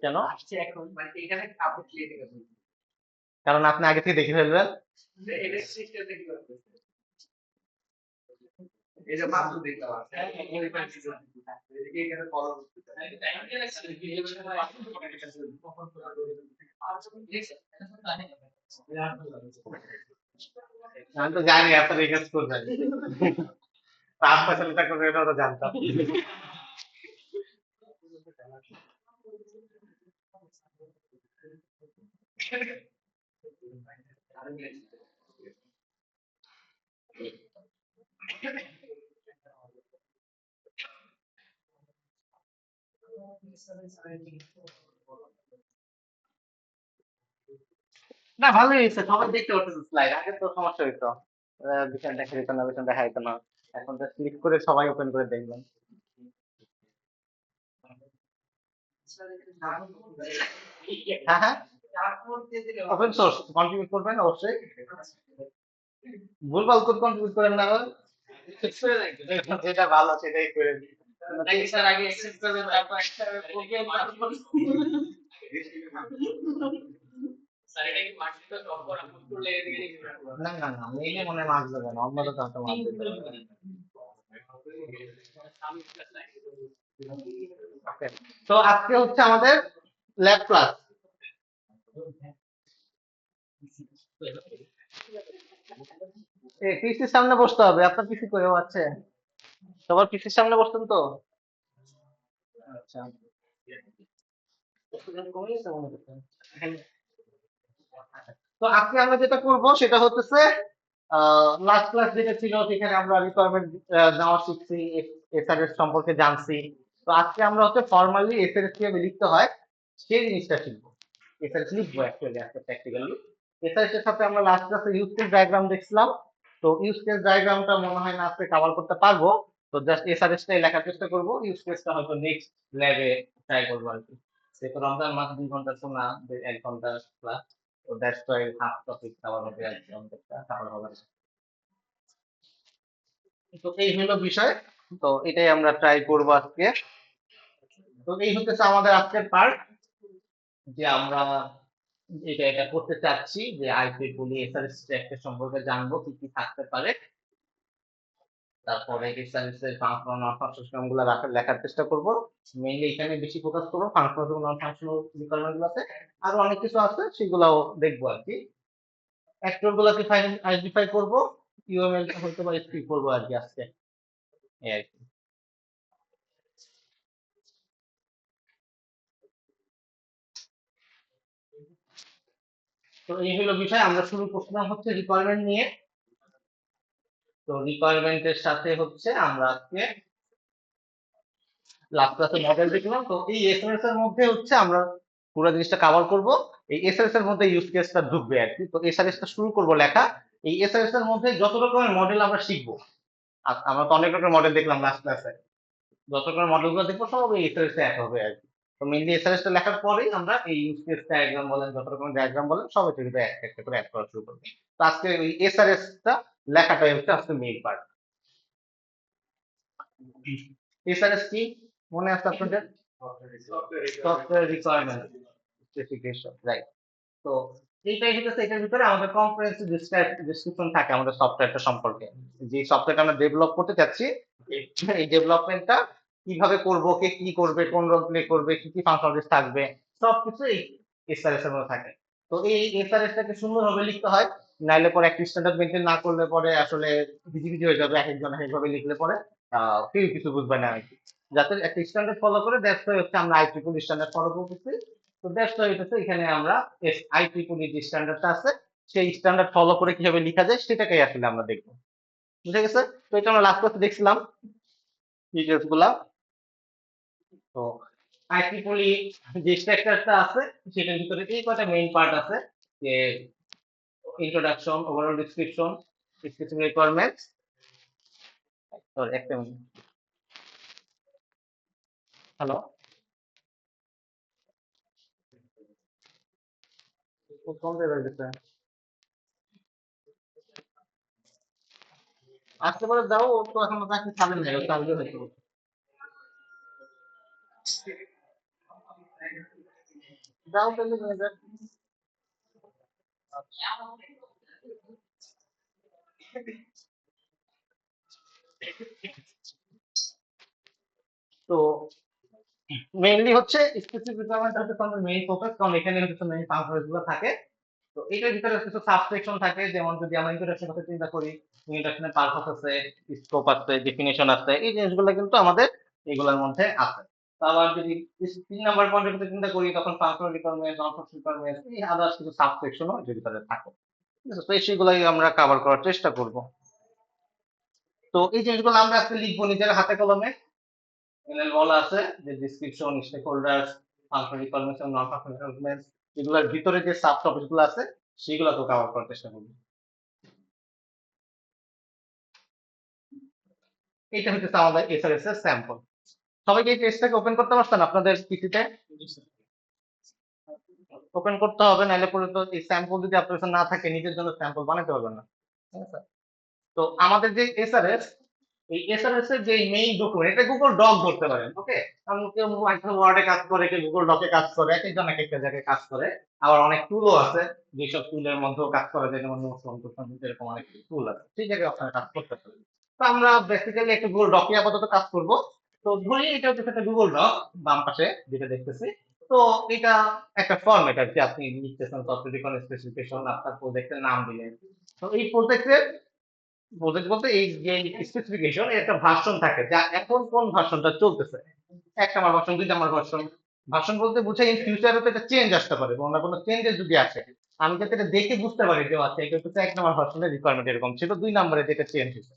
কেন? কারণ আপনি আগে থেকে দেখে ফেলবেন। আমি তো জানি আপনার এই কাজ করবেন। আপনার সাথে করবেন এটা তো জানতাম। না ভালোই হয়েছে, সবাই দেখতে পাচ্ছেন স্লাইড। আগে তো সমস্যা হইতো, পিছন দেখা যেত না, পিছন দেখা যেত না। এখন তো ক্লিক করে সবাই ওপেন করে দেখবেন। হ্যাঁ হ্যাঁ, ওপেন সোর্স কন্ট্রিবিউট করবেন অবশ্যই। ভুলভাল কোড কন্ট্রিবিউট করেন না আবার। যেটা ভালো সেটাই করে দিন। না না না, মেইলে মনে হয় মার্কস দেবে না, অন্যদের তো একটা মার্কস দিতে হবে। Okay, তো আজকে হচ্ছে আমাদের ল্যাব ক্লাস। পিসির সামনে বসতে হবে, আপনার পিসি কই? ও আছে, সবার পিসির সামনে বসতেন তো। আচ্ছা, তো আজকে আমরা যেটা করব সেটা হচ্ছে লাস্ট ক্লাস যেটা ছিল সেখানে আমরা রিকোয়ারমেন্ট নেওয়া শিখছি, এসআরএস সম্পর্কে জানছি। তো আজকে আমরা হচ্ছে ফর্মালি এসআরএস কিভাবে লিখতে হয় সেই জিনিসটা শিখবো। এসআরএস লিখবো অ্যাকচুয়ালি আজকে প্র্যাকটিক্যালি। এসআরএস এর সাথে আমরা লাস্ট ক্লাসে ইউজ কেস ডায়াগ্রাম দেখছিলাম। তো ইউজ কেস ডায়াগ্রামটা মনে হয় না আজকে কভার করতে পারবো। তো জাস্ট এসআরএসটাই লেখার চেষ্টা করবো, ইউজ কেসটা হয়তো নেক্সট ল্যাবে ট্রাই করবো আর কি। যেহেতু রমজান মাস 2 ঘন্টা শোনা, 1 ঘন্টা ক্লাস, তো that's why half topic cover হবে আর কি, অর্ধেকটা কভার হবে না। তো এই হলো বিষয়। তো এটাই আমরা ট্রাই করবো আজকে। তো এই হচ্ছে আমাদের আজকের পার্ট, যে আমরা এটা এটা করতে চাচ্ছি, যে আইপিএল এসআরএস ট্র্যাক্টের সম্পর্কে জানবো কি কি থাকতে পারে। তারপরে এসআরএস এর ফাংশনাল নন ফাংশনাল গুলো লেখার চেষ্টা করব। মেইনলি এখানে বেশি ফোকাস করবো ফাংশনাল এবং নন ফাংশনাল রিকোয়ারমেন্ট গুলোতে। আরো অনেক কিছু আছে সেগুলাও দেখবো আর কি। অ্যাক্টর গুলোকে আইডেন্টিফাই করবো, ইউএমএল টা হয়তো বা স্কিপ করবো আর কি আজকে, এই আর কি। তো এই হলো বিষয়, আমরা শুরু করছিলাম হচ্ছে রিকোয়ারমেন্ট নিয়ে। তো রিকোয়ারমেন্টের সাথে হচ্ছে আমরা আজকে লাস্ট ক্লাসে মডেল দেখলাম। তো এই এসএমএস এর মধ্যে হচ্ছে আমরা পুরো জিনিসটা কভার করব। এই এসএমএস এর মধ্যে ইউজ কেসটা ঢুকবে আর কি। তো এসআরএস টা শুরু করব লেখা। এই এসআরএস এর মধ্যে যত রকমের মডেল আমরা শিখবো, আর আমরা তো অনেক রকমের মডেল দেখলাম লাস্ট ক্লাসে, যত রকমের মডেল গুলো দেখবো সব এই এসআরএস এ এক হবে আর কি। তো মেইনলি এসআরএস টা লেখার পরেই আমরা এই ইউজ কেস ডায়াগ্রাম বলেন, যত রকমের ডায়াগ্রাম বলেন, সব এটা কিন্তু একটা একটা করে অ্যাড করা শুরু করবো। তো আজকে এই এসআরএস টা লেখাটাই হচ্ছে আজকে মেইন পার্ট। এসআরএস কি মনে আছে আপনাদের? Software requirement specification, right. তো এইটাই হচ্ছে, এটার ভিতরে আমাদের কম্প্রিহেন্সিভ ডিসক্রিপশন থাকে আমাদের সফটওয়্যারটা সম্পর্কে, যে সফটওয়্যারটা আমরা ডেভেলপ করতে চাচ্ছি। এই ডেভেলপমেন্টটা কিভাবে করব, কে কি করবে, কোন রোল প্লে করবে, কি কি ফাংশনালিটিস থাকবে, সবকিছু এই এসআরএস এর মধ্যে থাকে। তো এই এসআরএস টাকে সুন্দরভাবে লিখতে হয়, নাইলে পরে একটা স্ট্যান্ডার্ড মেনটেন না করলে পরে আসলে ভিজিবিজি হয়ে যাবে, এক একজন এক একভাবে লিখলে পরে কেউ কিছু বুঝবে না আর কি। যাতে একটা স্ট্যান্ডার্ড ফলো করে, দ্যাটস ওয়াই হচ্ছে আমরা আইট্রিপল স্ট্যান্ডার্ড ফলো করতেছি। তো দ্যাটস ওয়াই হচ্ছে এখানে আমরা আইট্রিপল যে স্ট্যান্ডার্ডটা আছে সেই স্ট্যান্ডার্ড ফলো করে কিভাবে লেখা যায় সেটাকেই আসলে আমরা দেখবো। বুঝে গেছে? তো এটা আমরা লাস্ট ক্লাসে দেখছিলাম ডিটেলস গুলা। তো আইট্রিপল যে স্ট্রাকচারটা আছে সেটার ভিতরে এই কয়টা মেইন পার্ট আছে, যে introduction, overall description, specific requirements. Sorry একটা মিনিট, হ্যালো, কোন জায়গায় গেছে? আসতে পারে যাও, ও তো এখনো চাকরি ছাড়েন নাই, ও চাকরি হয়তো। যাও তাহলে নিয়ে যাও। তো মেইনলি হচ্ছে স্পেসিফিক রিকোয়ারমেন্ট হচ্ছে আমাদের মেইন ফোকাস, কারণ এখানে হচ্ছে মেইন ফাংশন গুলো থাকে। তো এটার ভিতরে কিছু সাবসেকশন থাকে, যেমন যদি আমরা ইন্ট্রোডাকশন কথা চিন্তা করি, ইন্ট্রোডাকশনের পারপাস আছে, স্কোপ আছে, ডেফিনেশন আছে, এই জিনিসগুলো কিন্তু আমাদের এগুলোর মধ্যে আছে। তো আবার যদি 3 নাম্বার পয়েন্টের কথা চিন্তা করি, তখন functional requirement, non functional requirement, এই আদার্স কিছু সাবসেকশনও যদি তাদের থাকে। ঠিক আছে, তো এই সেগুলোই আমরা কভার করার চেষ্টা করব। তো এই জিনিসগুলো আমরা আজকে লিখবো নিজের হাতে কলমে। এখানে বলা আছে যে description, stakeholders, functional requirements এবং নন ফাংশনাল রিকোয়ারমেন্টস, এগুলোর ভিতরে যে সাব টপিক গুলো আছে সেগুলো তো কভার করার চেষ্টা করব। এইটা হচ্ছে আমাদের এসআরএস এর স্যাম্পল। সবাইকে এই পেজটাকে ওপেন করতে পারছেন আপনাদের পিসিতে? ওপেন করতে হবে, নাহলে পরে তো এই স্যাম্পল যদি আপনার কাছে না থাকে নিজের জন্য স্যাম্পল বানাতে পারবেন না। ঠিক আছে? তো আমাদের যে এসআরএস, এই এসআরএস এর যে মেইন ডকুমেন্ট, এটা গুগল ডক ধরতে পারেন। ওকে, কারণ কেউ মাইক্রোসফট ওয়ার্ডে কাজ করে, কেউ গুগল ডকে কাজ করে, এক একজন এক একটা জায়গায় কাজ করে। আবার অনেক টুলও আছে, যেসব টুলের মধ্যেও কাজ করা যায়, যেমন নোটস অঙ্কন, এরকম অনেক টুল আছে, সেই জায়গায় আপনারা কাজ করতে পারেন। তো আমরা বেসিক্যালি একটা গুগল ডকে আপাতত কাজ করব। তো ধরি এটা হচ্ছে একটা গুগল ডক, বাম পাশে যেটা দেখতেছি। তো এটা একটা ফরম্যাট আর কি, আপনি লিখতেছেন সফটওয়্যার রিকন স্পেসিফিকেশন, আপনার প্রজেক্টের নাম দিলেন। তো এই প্রজেক্টের প্রজেক্ট বলতে এই যে স্পেসিফিকেশন, এর একটা ভার্সন থাকে, যা এখন কোন ভার্সনটা চলতেছে, 1 number version, 2 number version. Version বলতে বোঝায় ইন ফিউচারে তো এটা চেঞ্জ আসতে পারে, কোনো না কোনো চেঞ্জেস যদি আসে, আমি যাতে এটা দেখে বুঝতে পারি যে আচ্ছা এটা হচ্ছে 1 নাম্বার ভার্সনের রিকোয়ারমেন্ট এরকম ছিল, 2 নাম্বারে যেটা চেঞ্জ হয়েছে।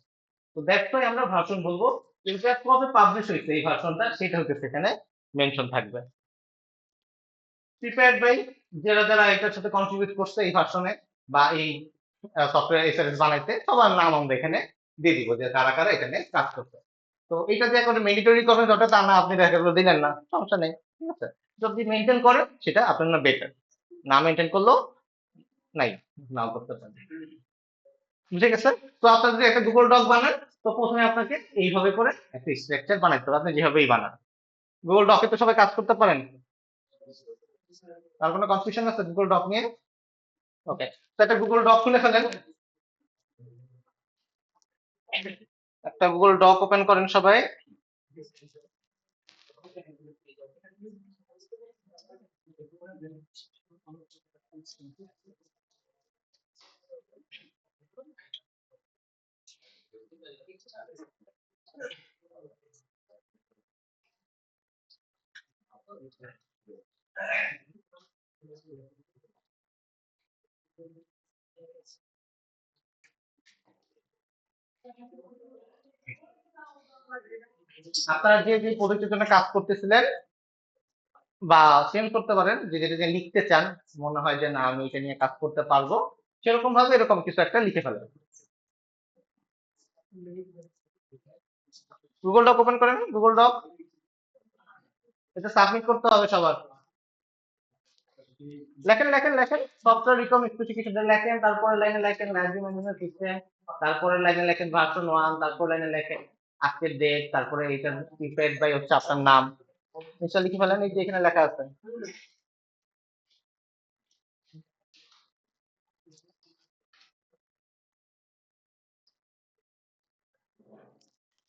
তো দ্যাটস ওয়াই আমরা ভার্সন বলবো। এটা কবে পাবলিশ হয়েছে এই ভার্সনটা, সেটা হচ্ছে সেখানে মেনশন থাকবে। প্রিপেয়ার্ড বাই, যারা যারা এটার সাথে কন্ট্রিবিউট করছে এই ভার্সনে বা এই সফটওয়্যার এসআরএস বানাইতে, সবার নাম আমরা এখানে দিয়ে দিব যে কারা কারা এখানে কাজ করছে। তো এটা যে এখন মেন্ডেটরি করবেন ওটা তা না, আপনি দেখা গেলো দিলেন না, সমস্যা নেই। ঠিক আছে, যদি মেনটেন করেন সেটা আপনার জন্য বেটার, না মেনটেন করলেও নাই, নাও করতে পারেন। বুঝে গেছে? তো আপনার যদি একটা গুগল ডক বানান, তো প্রথমে আপনাকে এইভাবে করে একটা স্ট্রাকচার বানাইতে হবে, আপনি যেভাবেই বানান। গুগল ডকে তো সবাই কাজ করতে পারেন, আর কোনো কনফিউশন আছে গুগল ডক নিয়ে? ওকে, তো একটা গুগল ডক খুলে ফেলেন, একটা গুগল ডক ওপেন করেন সবাই। আপনারা যে যে প্রজেক্টের জন্য কাজ করতেছিলেন বা চেঞ্জ করতে পারেন, যে যেটা যে লিখতে চান, মনে হয় যে না আমি এটা নিয়ে কাজ করতে পারবো, সেরকম ভাবে এরকম কিছু একটা লিখে ফেলেন। গুগল ডক ওপেন করেন, গুগল ডক, এটা সাবমিট করতে হবে সবার। লেখেন লেখেন লেখেন, সফটওয়্যার রিকম স্পেসিফিকেশন লেখেন, তারপরে লাইনে লেখেন লাইব্রেরি ম্যানেজমেন্ট সিস্টেম, তারপরে লাইনে লেখেন ভার্সন 1, তারপর লাইনে লেখেন আজকের ডেট, তারপরে এটা প্রিপেয়ার্ড বাই হচ্ছে আপনার নাম, নিশ্চয় লিখে ফেলেন, এই যে এখানে লেখা আছে।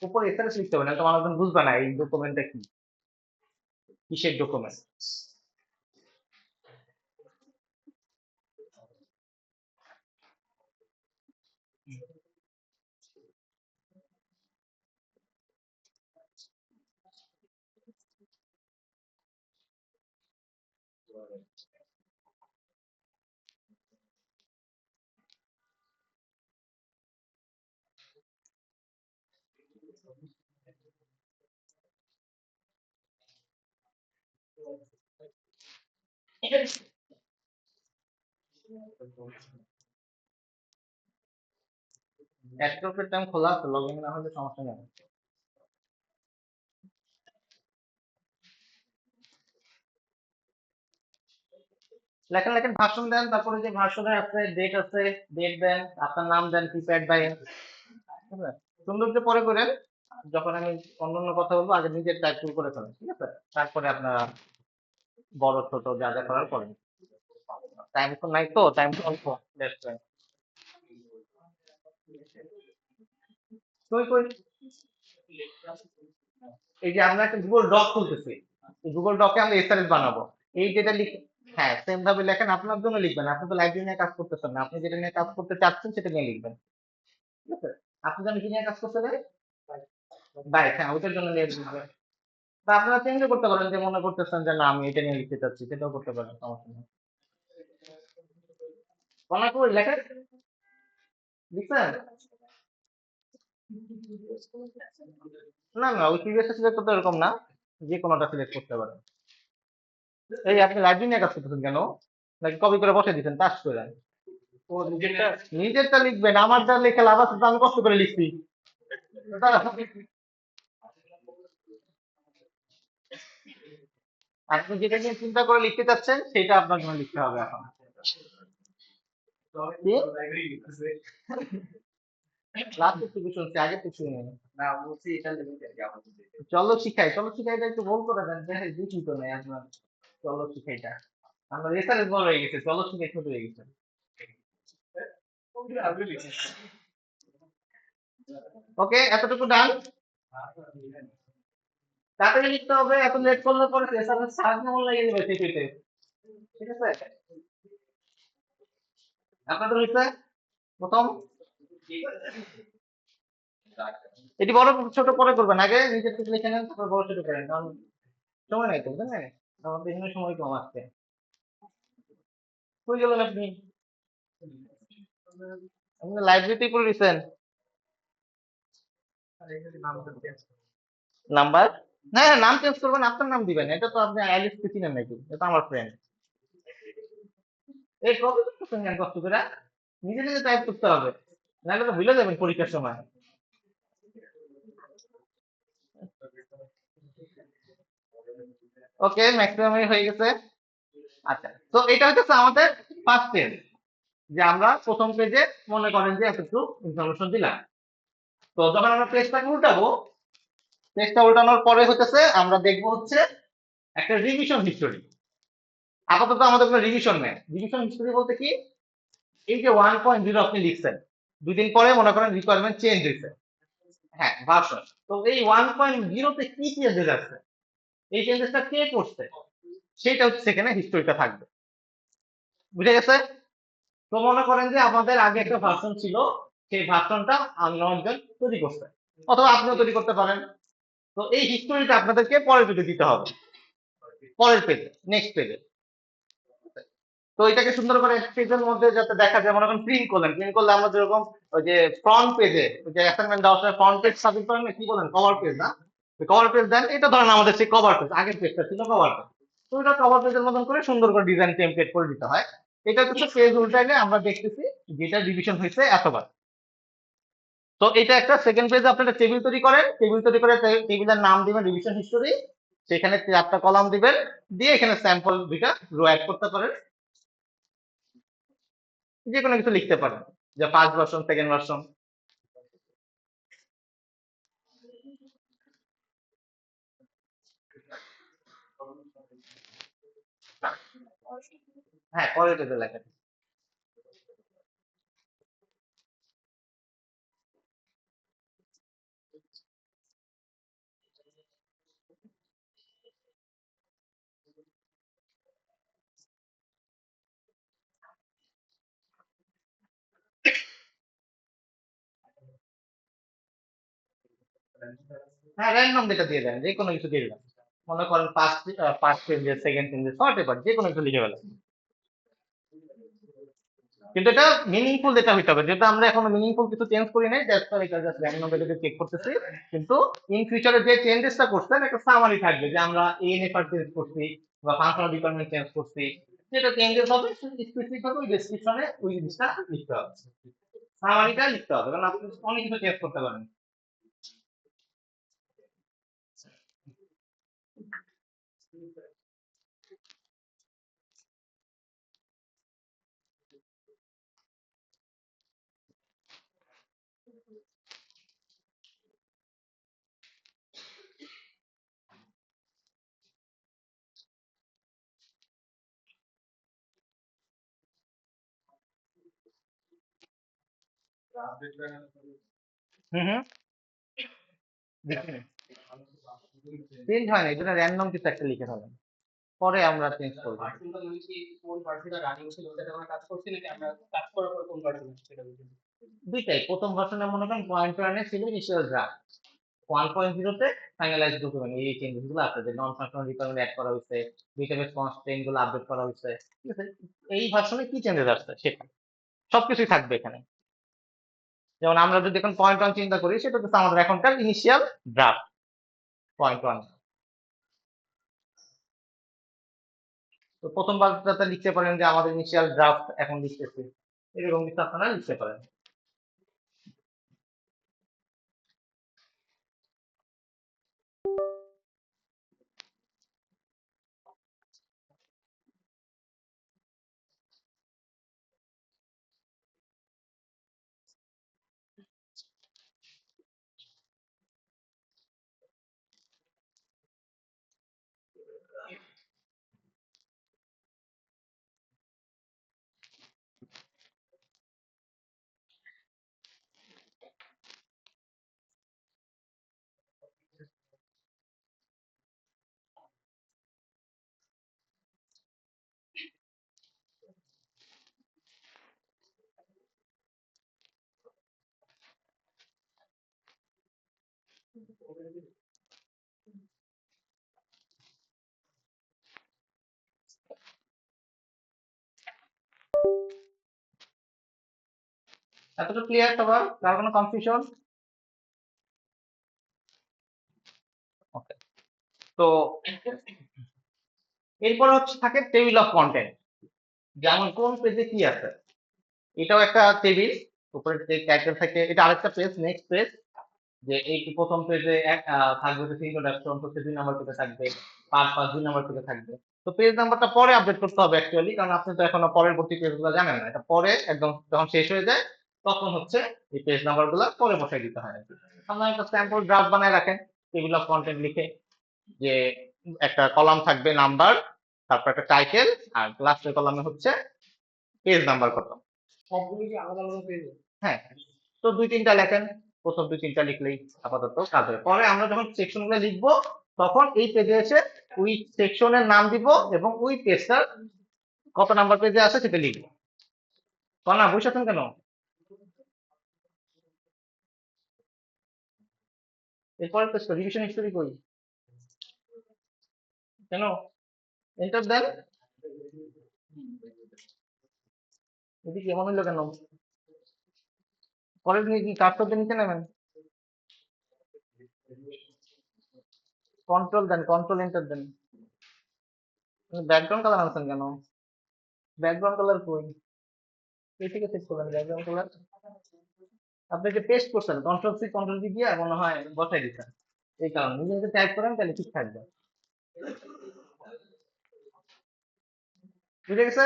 উপরে এসএমএস লিখতে হবে, না তো মানুষজন বুঝবে না এই ডকুমেন্টটা কি, কিসের ডকুমেন্ট। অ্যাড্রপের টাইম খোলা আছে, লগ ইন না হলে সমস্যা নেই। লেখেন লেখেন, ভার্সন দেন, তারপরে যে ভার্সনের আছে ডেট দেন, আপনার নাম দেন, প্রিপেয়ার্ড বাই, সুন্দর যে পরে করেন। যখন আমি অন্য অন্য কথা বলবো আগে নিজের টাইপ শুরু করে ফেলেন, ঠিক আছে? তারপরে আপনারা বড় ছোট যা যা করার করেন। টাইম তো নাই, তো টাইম তো অল্প। That's why। কই কই, এই যে আমরা একটা গুগল ডক খুলতেছি, গুগল ডকে আমরা এসআরএস বানাবো। এই যেটা লিখ, হ্যাঁ সেম ভাবে লেখেন, আপনার জন্য লিখবেন, আপনি তো লাইব্রেরি নিয়ে কাজ করতেছেন না, আপনি যেটা নিয়ে কাজ করতে চাচ্ছেন সেটা নিয়ে লিখবেন, ঠিক আছে? আপনি জানেন কি নিয়ে কাজ করতে চান? বাইক, হ্যাঁ ওইটার জন্য নিয়ে লিখবেন। তা আপনারা চেঞ্জও করতে পারেন, যে মনে করতেছেন যে না আমি এটা নিয়ে লিখতে চাচ্ছি, সেটাও করতে পারেন, সমস্যা নেই। অনেক ওই লেখেন, লিখছেন? না না, ওই প্রিভিয়াস সিলেক্ট করতে এরকম না, যে কোনোটা সিলেক্ট করতে পারেন। এই আপনি লাইব্রেরি নিয়ে কাজ করতেছেন কেন? নাকি কপি করে বসে দিচ্ছেন টাচ করে? ও নিজেরটা, নিজেরটা লিখবেন, আমারটা লেখা লাভ আছে তো, আমি কষ্ট করে লিখছি। আপনি যেটা নিয়ে চিন্তা করে লিখতে চাচ্ছেন সেটা আপনার জন্য লিখতে হবে এখন। কি? লাস্ট কিছু শুনছি, আগে কিছু নেই। চলো শিখাই, চলো শিখাইটা একটু ভুল করে দেন, যে দেখি তো নেই আপনার। চলো শিখাইটা আমরা রেফারেন্স বড় হয়ে গেছে, চলো শিখাই ছোট হয়ে গেছে। ওকে, এতটুকু ডান। তাড়াতাড়ি লিখতে হবে, এত লেট করলে পরে রেফারেন্স সার্চ মনে লেগে যাবে সিপিতে, ঠিক আছে? আপনাদের হয়েছে প্রথম, এটি বড় ছোট পরে করবেন, আগে নিজের থেকে লিখে নেন, তারপর বড় ছোট করেন, কারণ সময় নাই তো, বুঝলেন না? আমাদের এখানে সময় কম আসছে। কই গেলেন আপনি? আপনি লাইব্রেরিতেই করে দিচ্ছেন নাম্বার? না না, নাম চেঞ্জ করবেন, আপনার নাম দিবেন, এটা তো আপনি আইলিস কে চিনেন নাকি? এটা আমার ফ্রেন্ড। এই কবে করতেছেন কেন কষ্ট করে? নিজে নিজে টাইপ করতে হবে, নাহলে তো ভুলে যাবেন পরীক্ষার সময়। ওকে, ম্যাক্সিমাম হয়ে গেছে। আচ্ছা, তো এটা হচ্ছে আমাদের ফার্স্ট পেজ, যে আমরা প্রথম পেজে মনে করেন যে এতটুকু ইনফরমেশন দিলাম। তো যখন আমরা পেজটাকে উল্টাবো, পেজটা উল্টানোর পরে হচ্ছে আমরা দেখবো হচ্ছে একটা রিভিশন হিস্টোরি। আপাতত আমাদের কোনো রিভিশন নেই। রিভিশন হিস্টোরি বলতে কি, এই যে 1.0 আপনি লিখছেন, 2 দিন পরে মনে করেন রিকোয়ারমেন্ট চেঞ্জ হয়েছে, হ্যাঁ ভার্সন, তো এই 1.0 তে কি চেঞ্জেস আছে, এই চেঞ্জেসটা কে করছে, সেটা হচ্ছে সেখানে হিস্টোরিটা থাকবে। বুঝে গেছে? তো মনে করেন যে আমাদের আগে একটা ভার্সন ছিল, সেই ভার্সনটা অন্য একজন তৈরি করছে, অথবা আপনিও তৈরি করতে পারেন। তো এই হিস্টোরিটা আপনাদেরকে পরের পেজে দিতে হবে, পরের পেজে, নেক্সট পেজে। তো এটাকে সুন্দর করে পেজের মধ্যে যাতে দেখা যায়, মনে করেন প্রিন্ট করলেন, প্রিন্ট করলে আমরা যেরকম ওই যে ফ্রন্ট পেজে, ওই যে অ্যাসাইনমেন্ট দেওয়ার সময় ফ্রন্ট পেজ সাবমিট করেন না, কি বলেন, কভার পেজ না? কভার পেজ দেন, এটা ধরেন আমাদের সেই কভার পেজ, আগের পেজটা ছিল কভার পেজ। তো এটা কভার পেজের মতন করে সুন্দর করে ডিজাইন টেমপ্লেট করে দিতে হয়। এটা হচ্ছে পেজ উল্টাইলে আমরা দেখতেছি যেটা ডিভিশন হয়েছে এতবার। তো এটা একটা সেকেন্ড পেজে আপনারা টেবিল তৈরি করেন, টেবিল তৈরি করে টেবিলের নাম দিবেন রিভিশন হিস্টোরি, সেখানে 4টা কলাম দিবেন, দিয়ে এখানে স্যাম্পল 2টা রো অ্যাড করতে পারেন, যে কোনো কিছু লিখতে পারেন, যে ফার্স্ট ভার্সন, সেকেন্ড ভার্সন। হ্যাঁ, পরের পেজে লেখা। হ্যাঁ, র্যান্ডম ডেটা দিয়ে দেন, যে কোনো কিছু দিয়ে দেন, মনে করেন ফার্স্ট, ফার্স্ট পেজে, সেকেন্ড পেজে, হোয়াট এভার, যে কোনো কিছু লিখে ফেলেন। কিন্তু এটা মিনিংফুল ডেটা হইতে হবে, যেটা আমরা এখনো মিনিংফুল কিছু চেঞ্জ করি নাই, দ্যাটস হোয়াই এটা জাস্ট র্যান্ডম ডেটাকে চেক করতেছি। কিন্তু ইন ফিউচারে যে চেঞ্জেসটা করছেন একটা সামারি থাকবে, যে আমরা এএনএফআর চেঞ্জ করছি বা ফাংশনাল ডিপার্টমেন্ট চেঞ্জ করছি, যেটা চেঞ্জেস হবে স্পেসিফিক ভাবে ওই ডেসক্রিপশনে ওই জিনিসটা লিখতে হবে, সামারিটা লিখতে হবে, কারণ আপনি অনেক কিছু চেঞ্জ করতে পারেন। হুম হুম চেঞ্জ হয় না, এটা র্যান্ডম কিছু একটা লিখে ফেলেন, পরে আমরা চেঞ্জ করবো। দুইটাই, প্রথম ভার্সনে মনে করেন 0.1 ছিল ইনিশিয়াল ড্রাফট, 1.0 তে ফাইনালাইজ ডকুমেন্ট, এই চেঞ্জেস গুলো আছে, যে নন ফাংশনাল রিকোয়ারমেন্ট অ্যাড করা হয়েছে, ডেটাবেস কনস্ট্রেইন গুলো আপডেট করা হয়েছে, ঠিক আছে। এই ভার্সনে কি চেঞ্জেস আসছে সেটা সবকিছুই থাকবে এখানে। যেমন আমরা যদি এখন 0.1 চিন্তা করি, সেটা হচ্ছে আমাদের এখনকার ইনিশিয়াল ড্রাফট 0.1। তো প্রথম বারটাতে লিখতে পারেন যে আমাদের ইনিশিয়াল ড্রাফট এখন লিখতেছি, এরকম কিছু আপনারা লিখতে পারেন। এতটা ক্লিয়ার সবার? কার কোনো কনফিউশন? ওকে। তো এরপর হচ্ছে থাকে টেবিল অফ কন্টেন্ট, যেমন কোন পেজে কি আছে, এটাও একটা টেবিল। উপরে যে টাইটেল থাকে, এটা আরেকটা পেজ, নেক্সট পেজ, যে এই প্রথম পেজে থাকবে হচ্ছে ইন্ট্রোডাকশন, হচ্ছে 2 নম্বর পেজে থাকবে পারপাস, 2 নম্বর পেজে থাকবে। তো পেজ নাম্বারটা পরে আপডেট করতে হবে অ্যাকচুয়ালি, কারণ আপনি তো এখনো পরবর্তী পেজগুলো জানেন না, এটা পরে একদম যখন শেষ হয়ে যায় তখন হচ্ছে এই পেজ নাম্বারগুলো পরে বসাই দিতে হয় আর কি। আপনারা একটা স্যাম্পল ড্রাফট বানায় রাখেন টেবিল অফ কন্টেন্ট লিখে, যে একটা কলাম থাকবে নাম্বার, তারপর একটা টাইটেল, আর লাস্টের কলামে হচ্ছে পেজ নাম্বার কত। সবগুলো কি আলাদা আলাদা পেজ? হ্যাঁ। তো 2-3টা লেখেন, প্রথম 2-3টা লিখলেই আপাতত কাজ হবে। পরে আমরা যখন সেকশন গুলো লিখবো, তখন এই পেজে এসে ওই সেকশনের নাম দিব এবং ওই পেজটার কত নাম্বার পেজে আছে সেটা লিখবো। না বুঝছেন কেন? এরপরে পেজটা রিভিশন হিস্টোরি কই, কেন এন্টার দেন, এদিকে এমন হইলো কেন? পরের দিন কি কাজ করতে নিচে নেবেন, কন্ট্রোল দেন, কন্ট্রোল এন্টার দেন। ব্যাকগ্রাউন্ড কালার আনছেন কেন? ব্যাকগ্রাউন্ড কালার কই? এই থেকে সেট করবেন ব্যাকগ্রাউন্ড কালার। আপনি যে পেস্ট করছেন কন্ট্রোল সি দিয়ে মনে হয় বসাই দিচ্ছেন, এই কারণে নিজে নিজে টাইপ করেন তাহলে ঠিক থাকবে। বুঝে গেছে?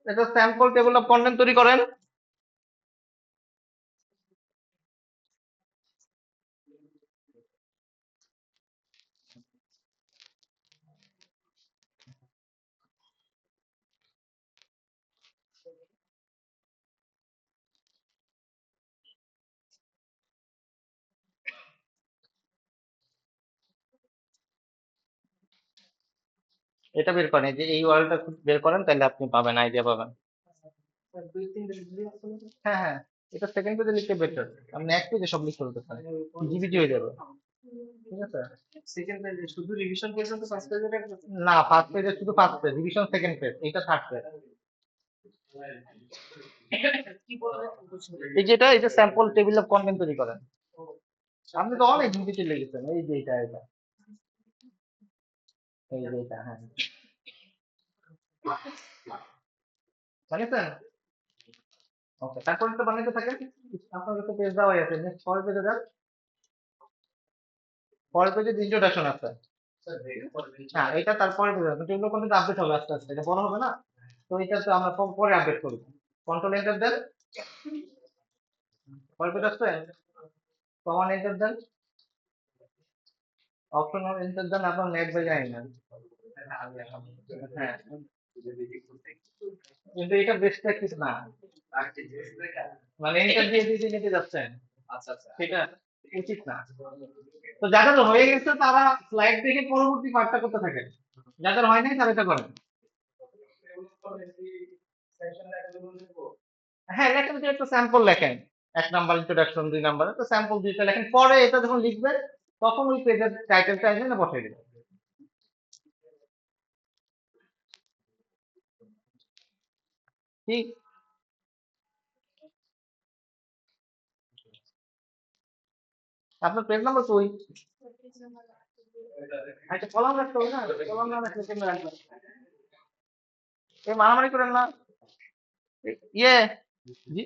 একটা স্যাম্পল টেবিল অফ কন্টেন্ট তৈরি করেন। এটা বের করেন, এই যে এই ওয়ার্ডটা বের করেন, তাহলে আপনি পাবেন, আইডিয়া পাবেন। হ্যাঁ হ্যাঁ, এটা সেকেন্ড পেজে লিখতে বেটার, আপনি এক পেজে সব লিখতে হতে পারেন, জিবিজি হয়ে যাবে। ঠিক আছে, সেকেন্ড পেজে শুধু রিভিশন পর্যন্ত ফার্স্ট পেজে রাখবেন না, ফার্স্ট পেজে শুধু first page, revision second page, এটা থার্ড পেজ। এই যেটা, এই যে স্যাম্পল টেবিল অফ কন্টেন্ট তৈরি করেন। আপনি তো অনেক জিবিটি লিখেছেন, এই যে এটা এই যে এটা, হ্যাঁ বানিয়েছেন। ওকে, তারপরে তো বানাইতে থাকেন, আপনার কাছে পেজ দেওয়াই আছে, নেক্সট পরের পেজে যান। পরের পেজে ইন্ট্রোডাকশন আছে। হ্যাঁ, এটা তারপরে পেজে যান, কিন্তু এগুলো কিন্তু আপডেট হবে আস্তে আস্তে, এটা বড় হবে না, তো এটা তো আমরা পরে আপডেট করবো। কন্ট্রোল এন্টার দেন, পরের পেজ আসছে, কমান এন্টার দেন, অপশন এন্টার দেন, আপনার নেট বাই যায় না। হ্যাঁ, কিন্তু এটা বেস্ট প্র্যাকটিস না। মানে এটা দিয়ে দিয়ে নিতে যাচ্ছেন, সেটা উচিত না। তো যাদের হয়ে গেছে তারা স্লাইড দেখে পরবর্তী পার্টটা করতে থাকেন, যাদের হয় নাই তারা এটা করেন। হ্যাঁ, লেখেন যে একটা স্যাম্পল লেখেন, 1 নাম্বার ইন্ট্রোডাকশন, 2 নাম্বার তো স্যাম্পল দুইটা লেখেন, পরে এটা যখন লিখবেন তখন ওই পেজের টাইটেলটা এনে বসাই দেবেন। ঠিক। আপনার পেজ নাম্বার কই? একটা কলম রাখতে হবে না, কলম না রাখলে কেমনে রাখবেন? এই মারামারি করেন না। ইয়ে, জি,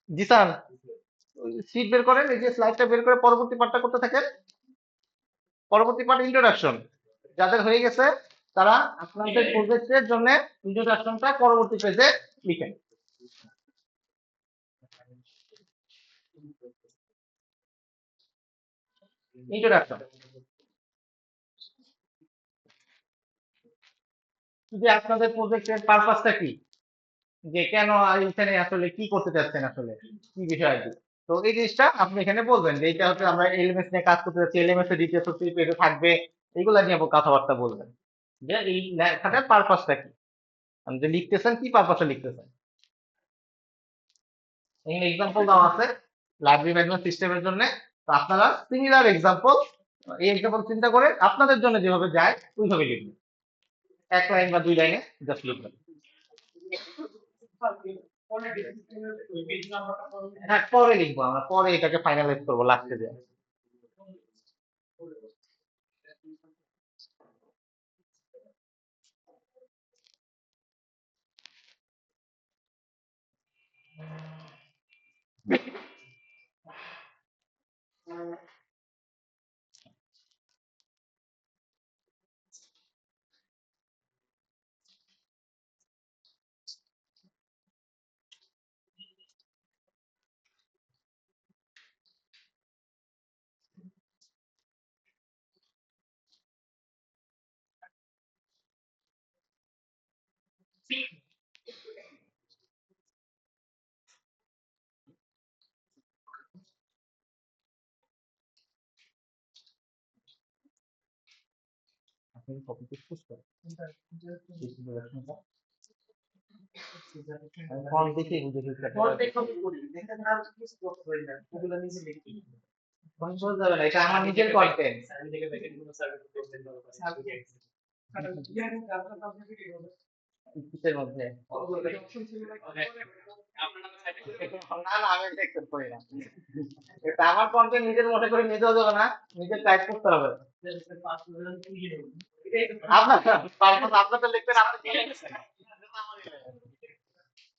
জি স্যার, সিট বের করেন, এই যে স্লাইডটা বের করে পরবর্তী পার্টটা করতে থাকেন। পরবর্তী পার্ট ইন্ট্রোডাকশন, যাদের হয়ে গেছে তারা আপনাদের প্রজেক্টের জন্য ইন্ট্রোডাকশনটা পরবর্তী পেজে লিখেন। ইন্ট্রোডাকশন যে আপনাদের প্রজেক্টের পারপাসটা কি, যে কেন এখানে আসলে কি করতে চাচ্ছেন, আসলে কি বিষয় আর কি। তো এই জিনিসটা আপনি এখানে বলবেন যে এটা হচ্ছে আমরা এলএমএস নিয়ে কাজ করতে যাচ্ছি, এলএমএস এর ডিটেলস হচ্ছে এই পেজে থাকবে, এগুলা নিয়ে কথাবার্তা বলবেন, যে এই লেখাটার পারপাসটা কি, আপনি যে লিখতেছেন কি পারপাসে লিখতেছেন। এখানে এক্সাম্পল দেওয়া আছে লাইব্রেরি ম্যানেজমেন্ট সিস্টেমের জন্য, তো আপনারা সিমিলার এক্সাম্পল, এই এক্সাম্পল চিন্তা করে আপনাদের জন্য যেভাবে যায় ওইভাবে লিখবেন, 1 লাইন বা 2 লাইনে জাস্ট লিখবেন। হ্যাঁ, পরে লিখবো আমরা, পরে এটাকে ফাইনালাইজ করবো লাস্টে দিয়ে। আপনি কপি পেস্ট করছেন ফন্ট দেখে বুঝে ফেলতে ফন্ট বোঝা যাবে না, এটা আমার নিজের কন্টেন্ট। কিসের মধ্যে? না না, আমি এটা accept করি না। এটা আমার কন্টেন্ট নিজের মতো করে নিজেও যাবে না, নিজে টাইপ করতে হবে। আপনার আপনারটা লিখবেন, আপনি দিয়ে লিখবেন।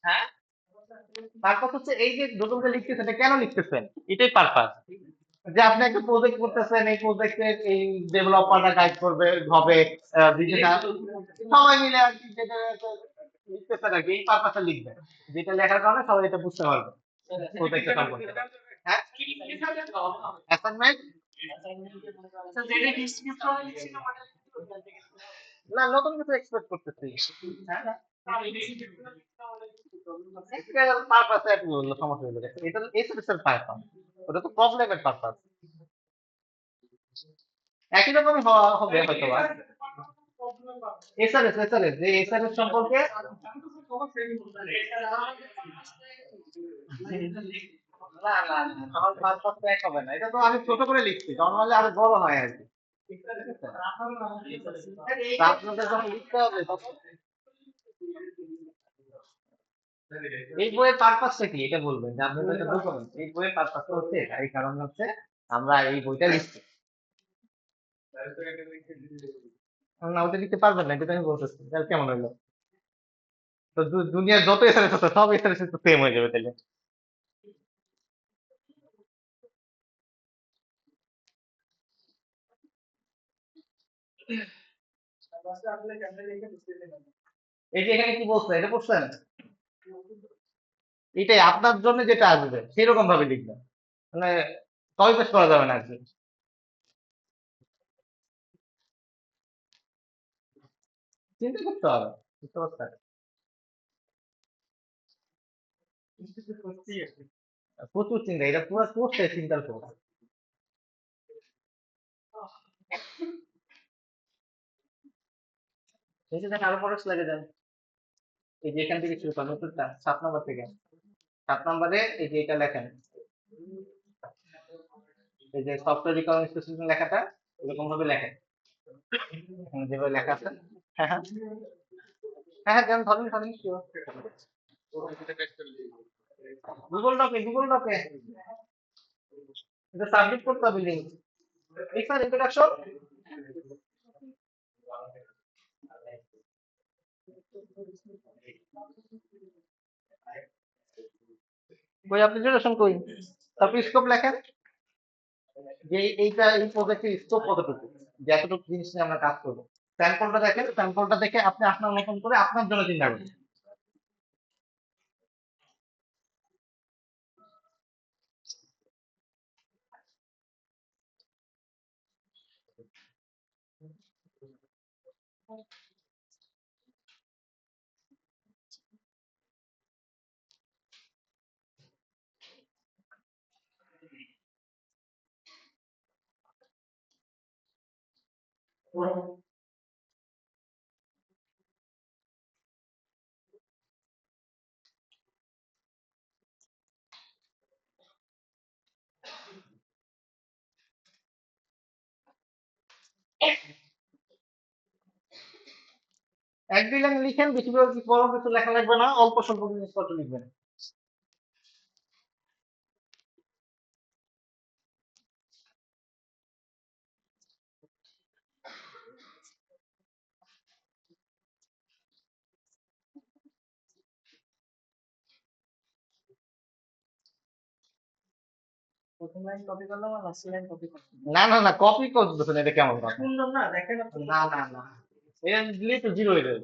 হ্যাঁ, তারপর হচ্ছে এই যে নতুন করে লিখতেছেন, এটা কেন লিখতেছেন, এটাই পারপাস। যে আপনি একটা প্রজেক্ট করতেছেন, এই প্রজেক্টের এই ডেভেলপাররা গাইড করবে হবে, বিজনেস সবাই মিলে আর কি যেটা লিখতেছেন আর কি, এই পারপাসে লিখবেন, যেটা লেখার কারণে সবাই এটা বুঝতে পারবে প্রজেক্টটা সম্পর্কে। হ্যাঁ, অ্যাসাইনমেন্ট না, নতুন কিছু এক্সপেক্ট করতেছি। পারপাসে আপনি বললো সমস্যা হয়ে গেছে, এটা তো এসএসএর পারপাস, ওটা তো প্রবলেমের পারপাস, একই রকমই হবে হয়তো বা। এসআরএস, এসআরএস যে এসআরএস সম্পর্কে, না না না, আমার পারপাস এক হবে না, এটা তো আমি ছোট করে লিখছি, নর্মালি আরো বড় হয় আর কি। তা আপনাদের যখন লিখতে হবে তখন এই বইয়ের পারপাসটা কি এটা বলবেন, যে আপনি তো এটা বলবেন এই বইয়ের পারপাসটা হচ্ছে এটা, এই কারণ হচ্ছে আমরা এই বইটা লিখছি। না, ওটা লিখতে পারবেন না, এটা তো আমি বলতেছি, তাহলে কেমন হইলো? তো দুনিয়ার যত এসআরএস আছে সব এসআরএস তো সেম হয়ে যাবে তাহলে। এই যে এখানে কি বলছে এটা পড়ছেন, এটাই আপনার জন্য যেটা আসবে সেরকম ভাবে লিখবেন, মানে কপি পেস্ট করা যাবে না আর কি। চিন্তা করতে হবে, বুঝতে পারছেন? প্রচুর চিন্তা, এটা পুরো কোর্সে চিন্তার কোর্স। এই যে দেখেন আরো পরে স্লাইডে যান, এই যে এখান থেকে শুরু করেন নতুনটা 7 নম্বর থেকে। 7 নম্বরে এই যে এটা লেখেন, এই যে সফটওয়্যার রিকোয়ারমেন্ট স্পেসিফিকেশন লেখাটা এরকম ভাবে লেখেন, এখানে যেভাবে লেখা আছে। হ্যাঁ হ্যাঁ হ্যাঁ হ্যাঁ যান, ধরেন ধরেন গুগল ডকে এটা সাবমিট করতে হবে লিঙ্ক। এই স্যার ইন্ট্রোডাকশন, কই আপনি ইন্ট্রোডাকশন কই, তারপর স্কোপ লেখেন, যে এইটা এই প্রজেক্টের স্কোপ কতটুকু, যে এতটুকু জিনিস নিয়ে আমরা কাজ করবো। স্যাম্পলটা দেখেন, স্যাম্পলটা দেখে আপনি আপনার মতন করে আপনার জন্য চিন্তা করুন। এক দুই লাইন লিখেন, বেশি করে বড় কিছু লেখা লাগবে না, অল্প স্বল্প জিনিসপত্র লিখবেন। প্রথম লাইন কপি করলাম আর লাস্ট লাইন কপি করলাম। না না না, কপি করতেছেন এটা কেমন কথা? সুন্দর না দেখেন আপনি। না না না, এটা দিলে তো জিরো হয়ে যাবে।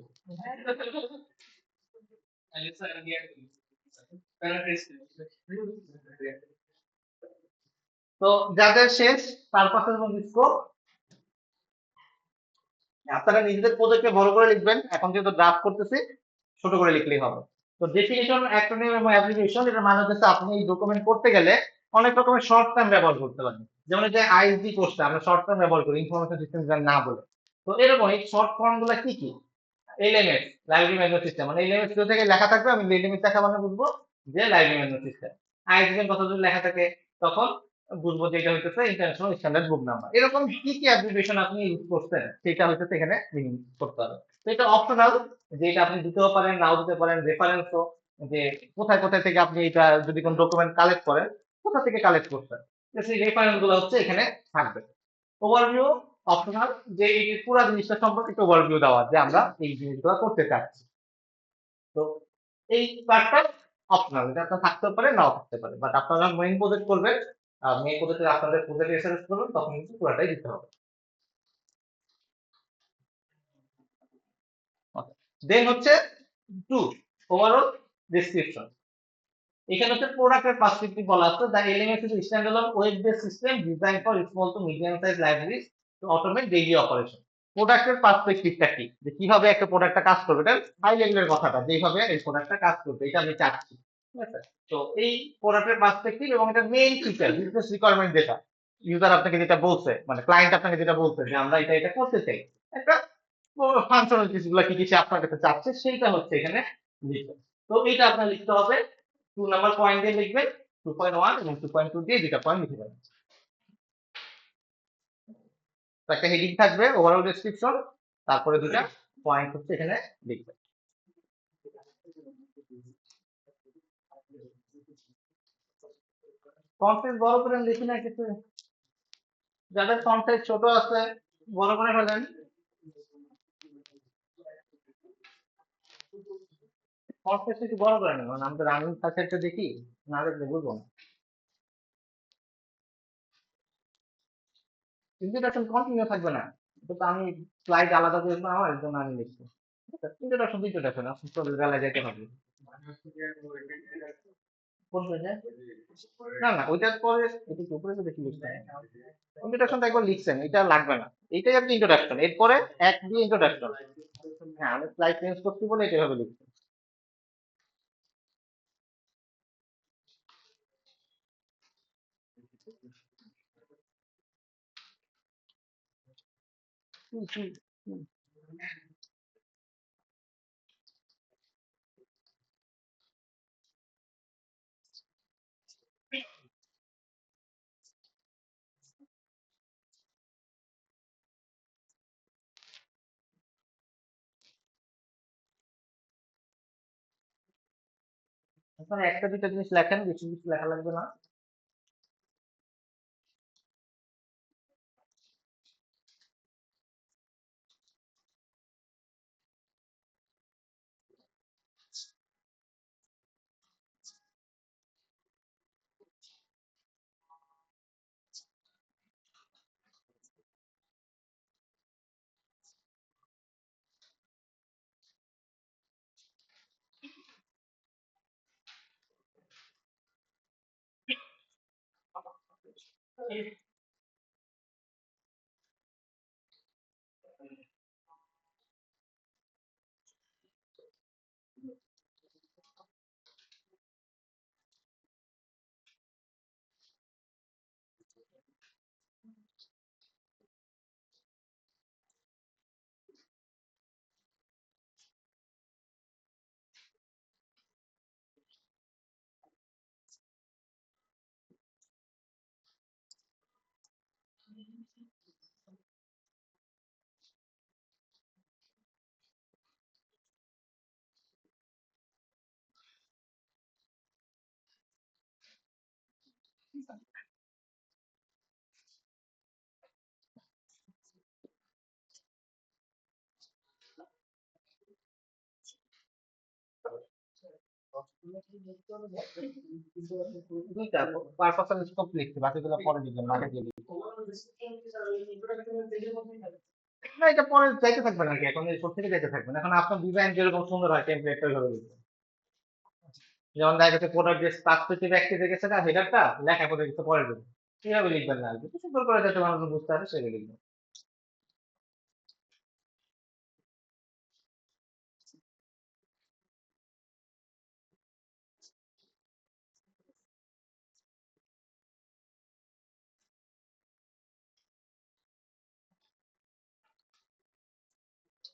তো যাদের শেষ তার পাশে স্কোপ, আপনারা নিজেদের প্রজেক্টে বড় করে লিখবেন, এখন যেহেতু ড্রাফট করতেছি ছোট করে লিখলেই হবে। তো ডেফিনিশন, অ্যাক্রোনিম এবং অ্যাপ্লিকেশন, এটা মানে হচ্ছে আপনি এই ডকুমেন্ট করতে গেলে অনেক রকমের শর্ট টার্ম ব্যবহার করতে পারেন। যেমন এই যে আইএসডি কোর্সটা আমরা শর্ট টার্ম ব্যবহার করি, ইনফরমেশন সিস্টেম ডিজাইন না বলে। তো এরকম এই শর্ট ফর্ম গুলা কি কি? এলএমএস, লাইব্রেরি ম্যানেজমেন্ট সিস্টেম, মানে এলএমএস থেকে লেখা থাকবে, আমি এলএমএস লেখা মানে বুঝবো যে লাইব্রেরি ম্যানেজমেন্ট সিস্টেম। আইএসডি কথা যদি লেখা থাকে তখন বুঝবো যে এটা হইতেছে ইন্টারন্যাশনাল স্ট্যান্ডার্ড বুক নাম্বার। এরকম কি কি অ্যাপ্লিকেশন আপনি ইউজ করছেন সেটা হইতেছে এখানে মিনিং করতে হবে। তো এটা অপশনাল, যে এটা আপনি দিতেও পারেন নাও দিতে পারেন। রেফারেন্সও, যে কোথায় কোথায় থেকে আপনি এটা যদি কোন ডকুমেন্ট কালেক্ট করেন কোথা থেকে কালেক্ট করছেন, তো সেই রেফারেন্স গুলো হচ্ছে এখানে থাকবে। ওভারভিউ অপশনাল, যে এই পুরো জিনিসটা সম্পর্কে একটু ওভারভিউ দেওয়া যে আমরা এই জিনিসগুলো করতে চাচ্ছি। তো এই পার্টটা অপশনাল, এটা আপনার থাকতে পারে নাও থাকতে পারে, বাট আপনারা মেইন প্রজেক্ট করবেন, মেইন প্রজেক্টে আপনাদের প্রজেক্ট রেফারেন্স করবেন তখন কিন্তু পুরোটাই দিতে হবে। দেন হচ্ছে টু, ওভারঅল ডেসক্রিপশন। এখানে হচ্ছে প্রোডাক্টের পার্সপেক্টিভ বলা আছে, the element is standalone web base system design for small to medium size libraries to automate daily operation. প্রোডাক্টের পার্সপেক্টিভটা কি, যে কিভাবে একটা প্রোডাক্টটা কাজ করবে, এটা হাই লেভেলের কথাটা, যেভাবে এই প্রোডাক্টটা কাজ করবে এটা আমি চাচ্ছি। ঠিক আছে, তো এই প্রোডাক্টের পার্সপেক্টিভ এবং এটা মেইন ফিচার, বিজনেস রিকোয়ারমেন্ট যেটা ইউজার আপনাকে যেটা বলছে, মানে ক্লায়েন্ট আপনাকে যেটা বলছে যে আমরা এটা এটা করতে চাই, একটা ফাংশনাল যেগুলো কি কি সে আপনার কাছে চাচ্ছে সেইটা হচ্ছে এখানে লিখবে। তো এইটা আপনার লিখতে হবে, 2 নাম্বার পয়েন্ট দিয়ে লিখবেন, 2.1 এবং 2.2 দিয়ে দুটা পয়েন্ট লিখে দেবেন। তো একটা হেডিং থাকবে ওভারঅল ডেসক্রিপশন, তারপরে দুটা পয়েন্ট হচ্ছে এখানে লিখবেন। ফন্ট সাইজ বড় করে লিখি না কিছু, যাদের ফন্ট সাইজ ছোট আছে বড় করে ফেলেন। ফন্ট সাইজ একটু বড় করে নেবেন, আমি তো রানিং সাইজটা দেখি, না দেখলে বুঝবো না। ইন্ট্রোডাকশন কন্টিনিউ থাকবে না, এটা তো আমি স্লাইড আলাদা করে আমার এর জন্য আমি লিখছি। ইন্ট্রোডাকশন ইন্ট্রোডাকশন আপনি তো বেলায় যেতে হবে। কোন পেজে? না না, ওইটার পরে এটা কি উপরে তো দেখি লিখছেন, ইন্ট্রোডাকশনটা একবার লিখছেন, এটা লাগবে না, এইটাই আপনি ইন্ট্রোডাকশন, এরপরে এক দিয়ে ইন্ট্রোডাকশন। হ্যাঁ, আমি স্লাইড চেঞ্জ করছি বলে এটা ভাবে লিখছি। এখন একটা দুইটা জিনিস লেখেন, বেশি কিছু লেখা লাগবে না। দুইটা পারপাস স্কোপ লিখছি, বাকিগুলো পরে দিবেন, আগে দিয়ে দিবেন। না, এটা পরে যাইতে থাকবেন আর কি, এখন এই থেকে যাইতে থাকবেন। এখন আপনার ডিজাইন যেরকম সুন্দর হয় টেমপ্লেট ওইভাবে লিখবেন। যেমন দেখা গেছে প্রোডাক্ট যে পার্সপেক্টিভ অ্যাক্টিভে গেছে না, হেডারটা লেখা করে গেছে পরে দেবেন, এইভাবে লিখবেন না আর কি, সুন্দর করে যাতে মানুষ বুঝতে পারে সেভাবে লিখবেন।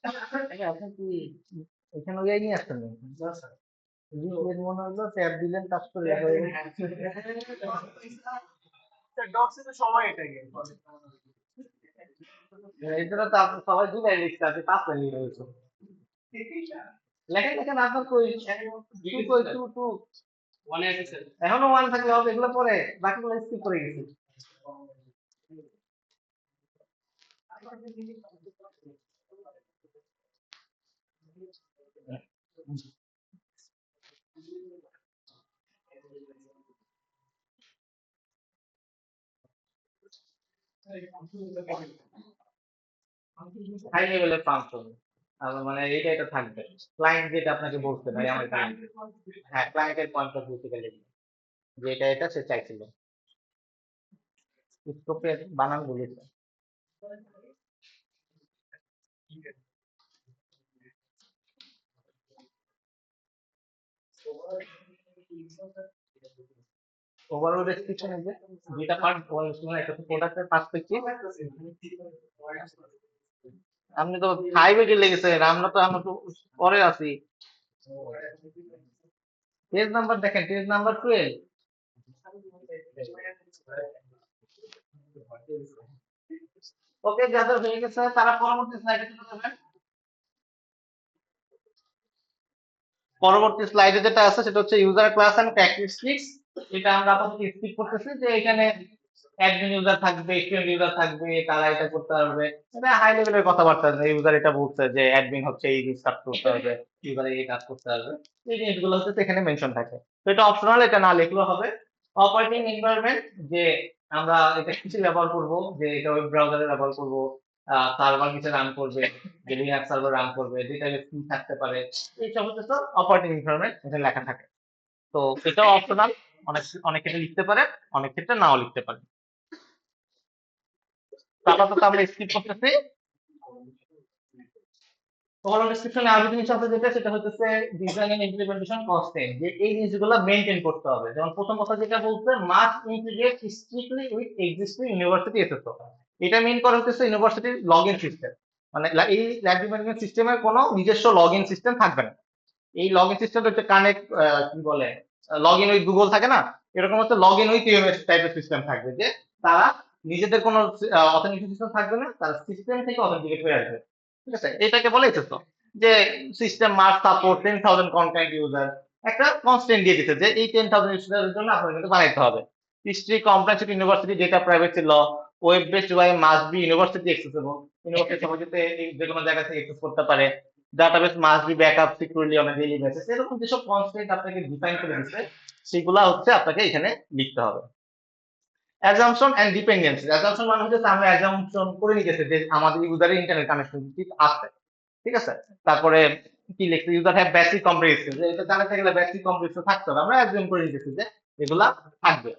আচ্ছা, আপনি কি এখানে ওই নিয়ে আসছেন নাকি? রিপ্লের মনে হলো ট্যাব দিলেন, কাজ করে হয়ে গেছে। এই জন্য তো আপনি সবাই দুলাই লিখতে আছে, পাঁচ লাইন লিখে হয়েছে। লেখেন লেখেন, আপনার কই টু টু এখনো ওয়ান থাকলে হবে, এগুলো পরে বাকিগুলো স্কিপ করে গেছি। হাই লেভেলের ফাংশন, মানে এইটা এটা থাকবে। ক্লায়েন্ট যেটা আপনাকে বলছে, ভাই আমার ক্লায়েন্ট, হ্যাঁ ক্লায়েন্টের পয়েন্ট অফ ভিউ থেকে লিখবে যে এটা এটা সে চাইছিল, স্কোপের বানান বলেছে। ওভারঅল ডেসক্রিপশন যে দুইটা পার্ট, একটা তো প্রোডাক্টের পার্সপেক্টিভ। আপনি তো ফাইভে গেলে গেছেন, আমরা তো পরে আছি। পেজ নাম্বার দেখেন, পেজ নাম্বার 12। ওকে, যাদের হয়ে গেছে তারা পরবর্তী স্লাইডে চলে যাবেন। পরবর্তী স্লাইডে যেটা আছে সেটা হচ্ছে ইউজার ক্লাস এন্ড ক্যারেক্টারিস্টিক্স। এটা আমরা আপাতত স্কিপ করতেছি, যে এখানে অ্যাডমিন ইউজার থাকবে, স্টুডেন্ট ইউজার থাকবে, তারা এটা করতে পারবে। এটা হাই লেভেলের কথাবার্তা, যে ইউজার এটা বলছে যে অ্যাডমিন হচ্ছে এই কাজ করতে হবে, ইউজার এই কাজ করতে হবে, এই জিনিসগুলো হচ্ছে এখানে মেনশন থাকে। তো এটা অপশনাল, এটা না লিখলেও হবে। অপারেটিং এনভায়রনমেন্ট, যে আমরা এটা কিছু ব্যবহার করব, যে এটা ওয়েব ব্রাউজারে ব্যবহার করব, সার্ভার কিছু রান করবে, যে লিনাক্স সার্ভার রান করবে, ডেটাবেস কি থাকতে পারে, এই সমস্ত অপারেটিং এনভায়রনমেন্ট এটা লেখা থাকে। তো এটাও অপশনাল, অনেক অনেক ক্ষেত্রে লিখতে পারে, অনেক ক্ষেত্রে নাও লিখতে পারে। তো আপাতত আমরা স্কিপ করতেছি। ওভারঅল ডেসক্রিপশনে আরো জিনিস আছে, যেটা সেটা হচ্ছে ডিজাইন এন্ড ইমপ্লিমেন্টেশন কনস্ট্রেন্ট, যে এই জিনিসগুলো মেইনটেইন করতে হবে। যেমন প্রথম কথা যেটা বলছে, must integrate strictly with existing university SSO. এটা মেইন করা হচ্ছে ইউনিভার্সিটির লগইন সিস্টেম। মানে এই লাইব্রেরি ম্যানেজমেন্ট সিস্টেমের কোনো নিজস্ব লগ ইন সিস্টেম থাকবে না। এই লগ ইন সিস্টেমটা হচ্ছে কানেক্ট, কি বলে, লগ ইন উইথ গুগল থাকে না, এরকম হচ্ছে লগ ইন উইথ ইউএমএস টাইপের সিস্টেম থাকবে, যে তারা নিজেদের কোনো অথেন্টিকেশন সিস্টেম থাকবে না, তারা সিস্টেম থেকে অথেন্টিকেট হয়ে আসবে। ঠিক আছে, এটাকে বলে এসএসও। যে system must support 10,000 content user, একটা কনস্ট্যান্ট দিয়ে দিতে যে এই 10,000 ইউজারের জন্য আপনার কিন্তু বানাইতে হবে। History complex university data privacy law, web based why must be university accessible, university সবাই যাতে যে কোনো জায়গা থেকে অ্যাক্সেস করতে পারে, database must be backup securely on daily basis, এরকম যেসব কনস্ট্যান্ট আপনাকে ডিফাইন করে দিচ্ছে সেগুলা হচ্ছে আপনাকে এখানে লিখতে হবে। অ্যাজাম্পশন এন্ড ডিপেন্ডেন্সি, অ্যাজাম্পশন মানে হচ্ছে আমরা অ্যাজাম্পশন করে নিতেছি যে আমাদের ইউজারের ইন্টারনেট কানেকশন আছে, ঠিক আছে। তারপরে কি লিখছে, user have basic computer skill, যে এটা জানাতে গেলে বেসিক কম্পিউটার থাকতে হবে, আমরা অ্যাজিউম করে নিতেছি যে এগুলা থাকবে।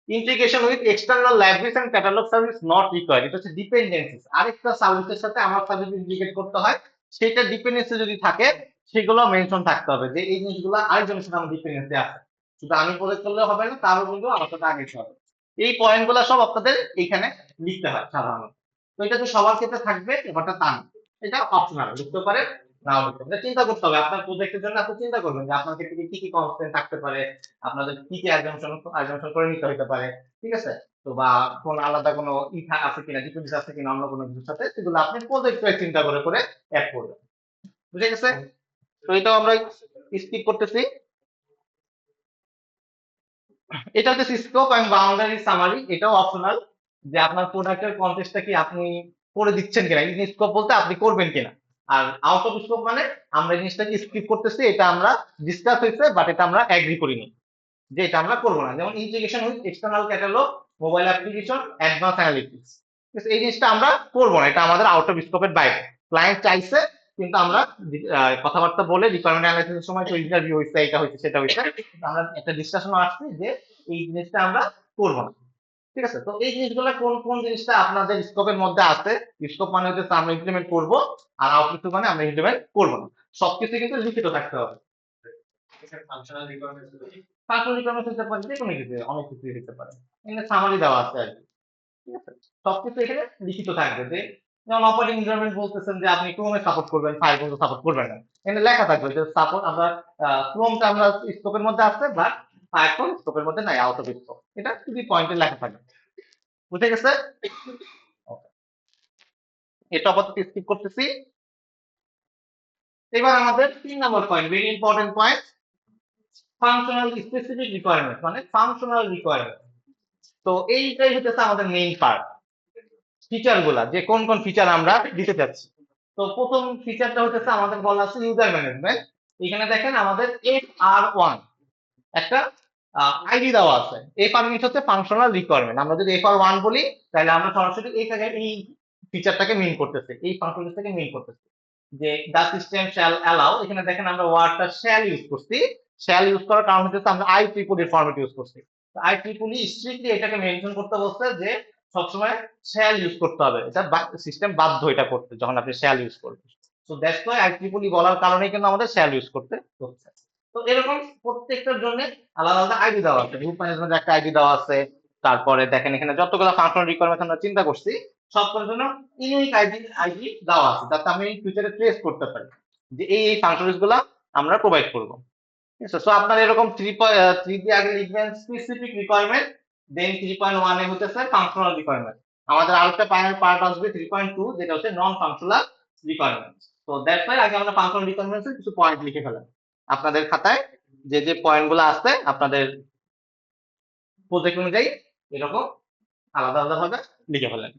Integration with external libraries and catalogue service not required, এটা হচ্ছে ডিপেন্ডেন্সিস, আরেকটা সার্ভিসের সাথে আমার সার্ভিস ইন্টিগ্রেট করতে হয়, সেটা ডিপেন্ডেন্সি যদি থাকে সেগুলো মেনশন থাকতে হবে যে এই জিনিসগুলো আরেকজনের সাথে আমার ডিপেন্ডেন্সি আছে, শুধু আমি প্রজেক্ট করলে হবে না, তারও কিন্তু আমার সাথে আগে হবে। এই পয়েন্টগুলো সব আপনাদের এইখানে লিখতে হয় সাধারণত। তো এটা যে সবার ক্ষেত্রে থাকবে ব্যাপারটা তা না, এটা অপশনাল, লিখতে পারে নাও লিখতে পারে, চিন্তা করতে হবে আপনার প্রজেক্টের জন্য, আপনি চিন্তা করবেন যে আপনার ক্ষেত্রে কি কি কনস্ট্রেন্ট থাকতে পারে, আপনাদের কি কি অ্যাজাম্পশন করে নিতে হতে পারে, ঠিক আছে। তো বা কোন আলাদা কোনো আছে কিনা, ডিপেন্ডেন্স আছে কিনা অন্য কোনো কিছুর সাথে, সেগুলো আপনি প্রজেক্ট চিন্তা করে করে অ্যাড করবেন। বুঝে গেছে? তো এটাও আমরা স্কিপ করতেছি। এটা হচ্ছে স্কোপ এন্ড বাউন্ডারি সামারি, এটাও অপশনাল, যে আপনার প্রোডাক্টের কন্টেস্টটা কি আপনি করে দিচ্ছেন কিনা, ইন স্কোপ বলতে আপনি করবেন কিনা, আর আউট অফ স্কোপ মানে আমরা এই জিনিসটাকে স্কিপ করতেছি, এটা আমরা ডিসকাস হয়েছে বাট এটা আমরা এগ্রি করিনি, যে এটা আমরা করবো না। যেমন integration with external catalogue, mobile application, advance analytics, এই জিনিসটা আমরা করবো না, এটা আমাদের আউট অফ স্কোপের বাইরে। ক্লায়েন্ট চাইছে, কিন্তু আমরা কথাবার্তা বলে রিকোয়ারমেন্ট অ্যানালাইসিসের সময় তো ইন্টারভিউ হয়েছে, এটা হয়েছে সেটা হয়েছে, আমরা একটা ডিসকাশন আসছে যে এই জিনিসটা আমরা করবো না। ঠিক আছে, তো এই জিনিসগুলো কোন কোন জিনিসটা আপনাদের স্কোপের মধ্যে আছে। স্কোপ মানে হচ্ছে আমরা ইমপ্লিমেন্ট করবো, আর আউটপুট মানে আমরা ইমপ্লিমেন্ট করবো না, সবকিছু কিন্তু লিখিত থাকতে হবে। ফাংশনাল রিকোয়ারমেন্ট হতে পারে যে কোনো কিছু, অনেক কিছুই হতে পারে, এখানে সামারি দেওয়া আছে আর কি। ঠিক আছে, সবকিছু এখানে লিখিত থাকবে, যে যেমন অপারেটিং এনভায়রনমেন্ট বলতেছেন যে আপনি ক্রোমে সাপোর্ট করবেন, ফায়ারফক্স সাপোর্ট করবেন না, এখানে লেখা থাকবে যে সাপোর্ট আমরা ক্রোমটা আমরা স্কোপের মধ্যে আছে, বাট ফায়ারফক্স স্কোপের মধ্যে নাই, আউট অফ স্কোপ, এটা খুবই পয়েন্টে লেখা থাকবে। বুঝে গেছে? Okay, এটা আপাতত স্কিপ করতেছি। এবার আমাদের 3 নম্বর point, very important point, functional specific requirement, মানে ফাংশনাল রিকোয়ারমেন্ট। তো এইটাই হচ্ছে আমাদের মেইন পার্ট, ফিচার গুলা, যে কোন কোন ফিচার আমরা দিতে চাচ্ছি। তো প্রথম ফিচারটা হচ্ছে আমাদের বলা আছে ইউজার ম্যানেজমেন্ট। এখানে দেখেন আমাদের FR1 একটা আইডি দেওয়া আছে। FR মিনস হচ্ছে ফাংশনাল রিকোয়ারমেন্ট, আমরা যদি FR1 বলি তাহলে আমরা সরাসরি এই ফিচারটাকে মিন করতেছে, এই ফাংশনটাকে মিন করতেছে, যে দা সিস্টেম শ্যাল অ্যালাউ, এখানে দেখেন আমরা ওয়ার্ডটা শ্যাল ইউজ করছি। শ্যাল ইউজ করার কারণ হচ্ছে আমরা IEEE ফরম্যাট ইউজ করছি। IEEE স্ট্রিক্টলি এটাকে মেনশন করতে বলছে যে সবসময় শ্যাল ইউজ করতে হবে, এটা সিস্টেম বাধ্য এটা করতে যখন আপনি শ্যাল ইউজ করবেন। তো দ্যাটস ওয়াই IEEE বলার কারণেই কিন্তু আমাদের শ্যাল ইউজ করতে হচ্ছে। তো এরকম প্রত্যেকটার জন্য আলাদা আলাদা আইডি দেওয়া আছে, গ্রুপ ম্যানেজমেন্ট একটা আইডি দেওয়া আছে। তারপরে দেখেন এখানে যতগুলো ফাংশনাল রিকোয়ারমেন্ট আমরা চিন্তা করছি সবগুলোর জন্য ইউনিক আইডি দেওয়া আছে, যাতে আমি ফিউচারে ট্রেস করতে পারি যে এই ফাংশনস গুলা আমরা প্রোভাইড করবো। ঠিক আছে, সো আপনার এরকম 3 দিয়ে আগে লিখবেন স্পেসিফিক রিকোয়ারমেন্ট, দেন 3.1 এ হচ্ছে ফাংশনাল রিকোয়ারমেন্ট। আমাদের আরেকটা পার্ট আসবে 3.2, যেটা হচ্ছে নন ফাংশনাল রিকোয়ারমেন্ট। তো দ্যাটস ওয়াই আগে আমরা ফাংশনাল রিকোয়ারমেন্টস কিছু পয়েন্ট লিখে ফেলেন আপনাদের খাতায়, যে যে পয়েন্ট গুলো আছে আপনাদের প্রজেক্ট অনুযায়ী এরকম আলাদা আলাদা ভাবে লিখে ফেলেন।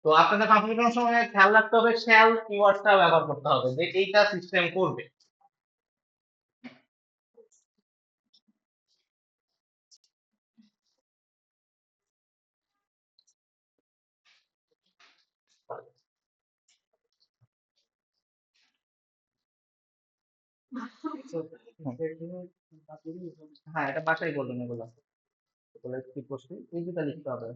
তো আপনাদের ফাংশন করার সময় খেয়াল রাখতে হবে শ্যাল কিওয়ার্ডটা ব্যবহার করতে হবে, যে এইটা সিস্টেম করবে। হ্যাঁ, এটা বাসায় বলবেন, এগুলো এগুলো স্কিপ করছি, এই দুটা লিখতে হবে।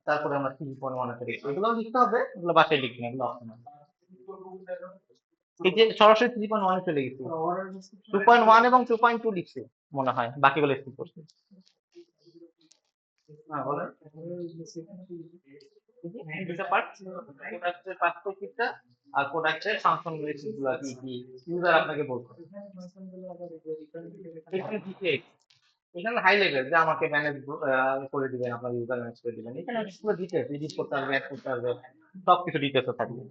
তারপরে আমরা 3.1 আছে লিখবো, এগুলো লিখতে হবে, এগুলো বাসায় লিখবেন, এগুলো optional। এই যে সরাসরি 3.1 চলে গেছি, 2.1 এবং 2.2 লিখছি মনে হয়, বাকিগুলো স্কিপ করছি। হ্যাঁ বলেন। দুটো পার্ট, প্রোডাক্টের পার্সপেক্টিভটা আর প্রোডাক্টের ফাংশন গুলো কি কি ইউজার আপনাকে বলছে। এখানে ডিটেইলস, এখানে হাই লেভেল যে আমাকে ম্যানেজ করে দিবেন, আপনার ইউজার ম্যানেজ করে দিবেন, এখানে পুরো ডিটেইলস এডিট করতে পারবে, অ্যাড করতে পারবে, সবকিছু ডিটেইলস থাকবে।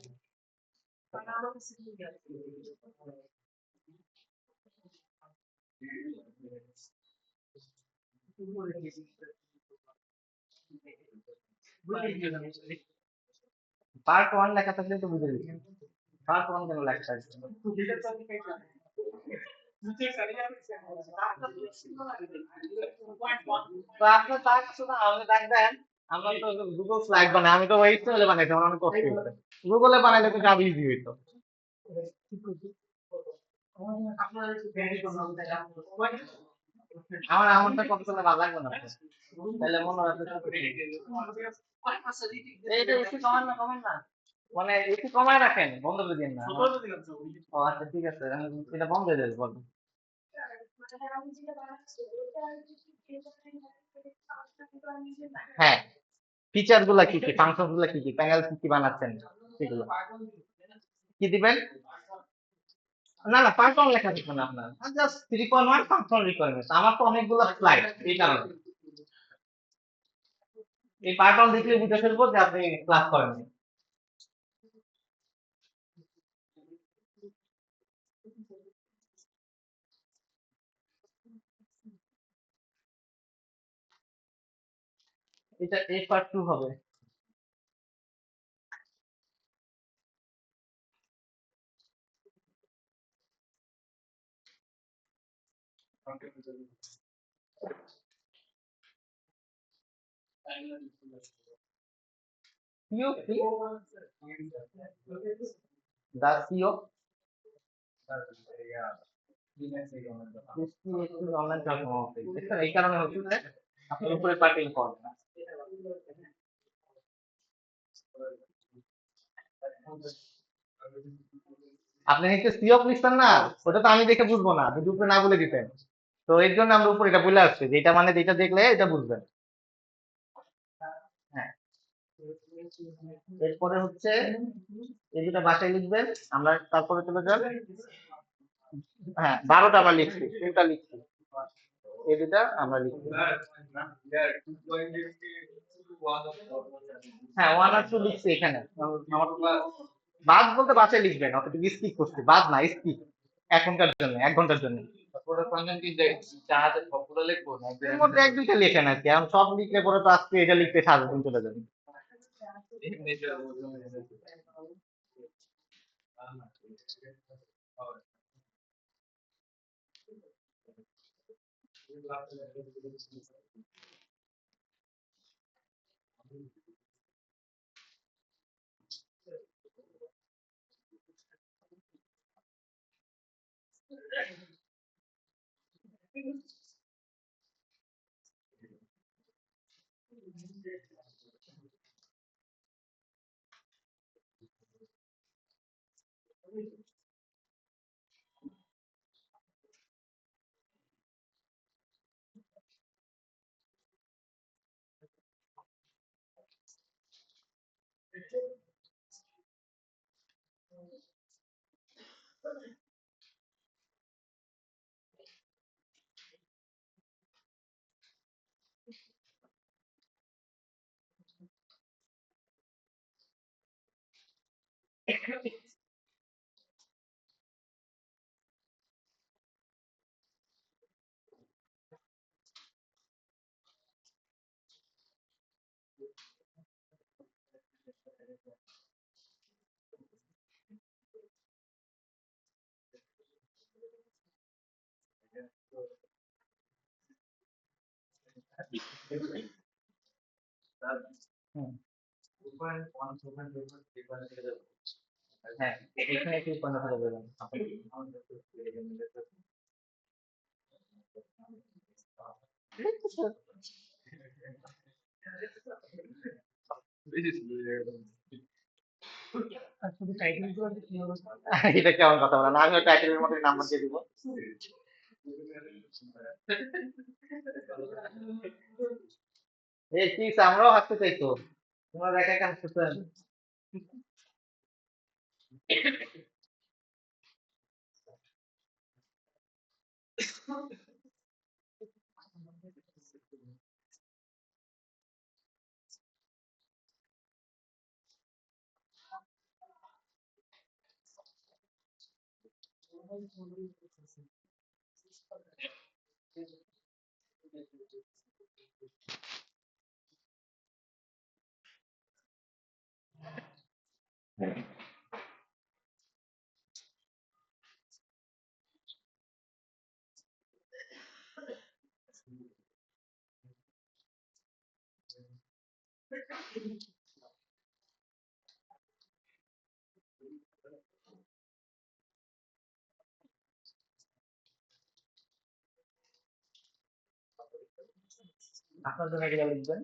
পার্ট 1 লেখা থাকলে তো বুঝে দিবেন, পার্ট 1 কেন লেখা থাকবে। তো আপনার টাস্ক শুধু আমাকে ডাক দেন, আমরা তো গুগল স্লাইড বানাই, আমি তো এইচটিএমএল বানাইছি, আমার অনেক কষ্ট হয়েছে। গুগলে বানাইলে তো আরো ইজি হইতো। আমার আমারটা কপি করলে ভালো লাগবে না তো। তাহলে মনে হয় আপনি কপি এইটা একটু কমান না, কমান না, মানে একটু কমায় রাখেন, বন্ধ করে দিন না। ও আচ্ছা ঠিক আছে, আমি এটা বন্ধ হয়ে যাবে বলুন। হ্যাঁ, ফিচার গুলা কি কি, ফাংশন গুলা কি কি, প্যানেল কি কি বানাচ্ছেন সেগুলো কি দিবেন। না না, পার্ট 1 লেখা থাকবে না আপনার, জাস্ট 3.1 ফাংশন রিকোয়ারমেন্টস। আমার তো অনেকগুলো স্লাইড, এই কারণে এই পার্ট 1 দেখলে বুঝে ফেলবো যে আপনি ক্লাস করেন। এটা এই পার্ট 2 হবে। সিও কি, দা সিও অনলাইন প্ল্যাটফর্ম, দেখছেন এই কারণে হচ্ছে যে আপনার উপরে পার্ট ইম্পর্টেন্ট। আপনি হচ্ছে সিও লিখছেন না, ওটা তো আমি দেখে বুঝবো না, যদি উপরে না বলে দিতেন। তো এর জন্য আমরা উপরে এটা বলে আসছি যে এটা মানে যেটা দেখলে এটা বুঝবেন। হ্যাঁ, এরপরে হচ্ছে এই দুটা বাসায় লিখবেন, আমরা তারপরে চলে যান। হ্যাঁ 12টা আমরা লিখছি, কোনটা লিখছি, এই দুটা আমরা লিখছি। হ্যাঁ 1 আর 2 লিখছি এখানে। আমার বাদ বলতে বাসায় লিখবেন, অতটুকু স্কিপ করছি, বাদ না স্কিপ, এখনকার জন্য 1 ঘন্টার জন্য। এর মধ্যে 1-2টা লেখেন আর কি, এখন সব লিখলে পরে তো আজকে এটা লিখতে 7 দিন চলে যাবে। হুম, হ্যাঁ এখানে একটু পয়েন্ট হয়ে যাবে। এটা কেমন কথা বলেন, আমিও টাইটেলের মধ্যে নাম্বার দিয়ে দিব। এই কি আমরাও হাসতে চাই তো, তোমরা একা একা হাসতেছেন। আপনার জন্য এটা লিখবেন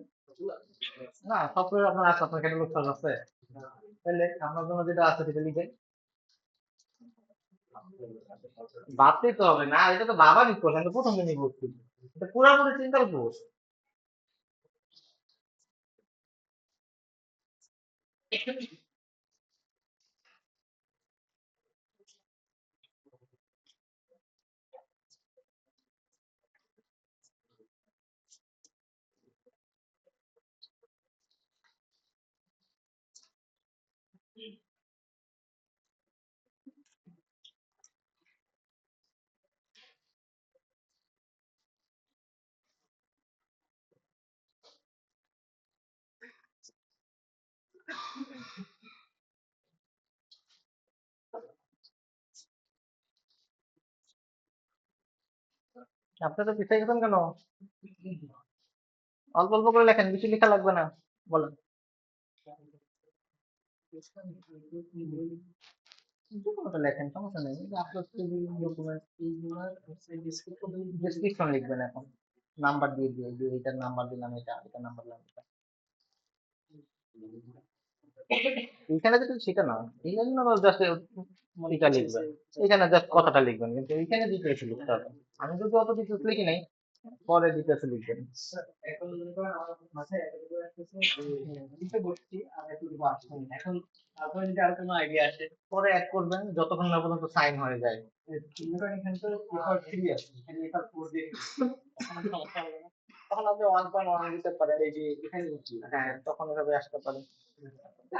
না, সফটওয়্যার আপনার আছে, আপনার ক্যাটালগ সার্চ আছে, তাহলে আপনার জন্য যেটা আছে সেটা লিখেন। ভাবতে তো হবে না, এটা তো বাবারই কোর্স, আমি তো প্রথম দিনই বলছি, এটা পুরাপুরি চিন্তার কোর্স। আপনি তো পিছিয়ে গেছেন কেন? অল্প অল্প করে লেখেন, বেশি লেখা লাগবে না, বলেন। যে কোনোটা লেখেন, সমস্যা নেই, আপলোড ডকুমেন্ট ডেসক্রিপশন লিখবেন এখন, নাম্বার দিয়ে দিয়ে যে এটার নাম্বার দিলাম, এটা এটার নাম্বার দিলাম, এটা এইখানে যেটা সেটা না, এইখানে না জাস্ট এটা লিখবেন, এখানে জাস্ট কথাটা লিখবেন, কিন্তু এইখানে ডিটেলস লিখতে হবে। আমি যদি অত ডিটেলস লিখি নাই, পরে ডিটেলস লিখবেন। এখন মনে করেন আমার মাথায় এতটুকু আসতেছে যে দুটো বসছি আর এতটুকু আসছে না। এখন আপনার যদি আর কোনো আইডিয়া আসে পরে অ্যাড করবেন, যতক্ষণ না পর্যন্ত সাইন হয়ে যায়। মনে করেন এখানে তো লেখার থ্রি আছে, এখানে লেখার ফোর দিয়ে তখন সমস্যা হবে না। তখন আপনি 1.1 দিতে পারেন, এই যে এখানে হ্যাঁ, তখন এভাবে আসতে পারেন।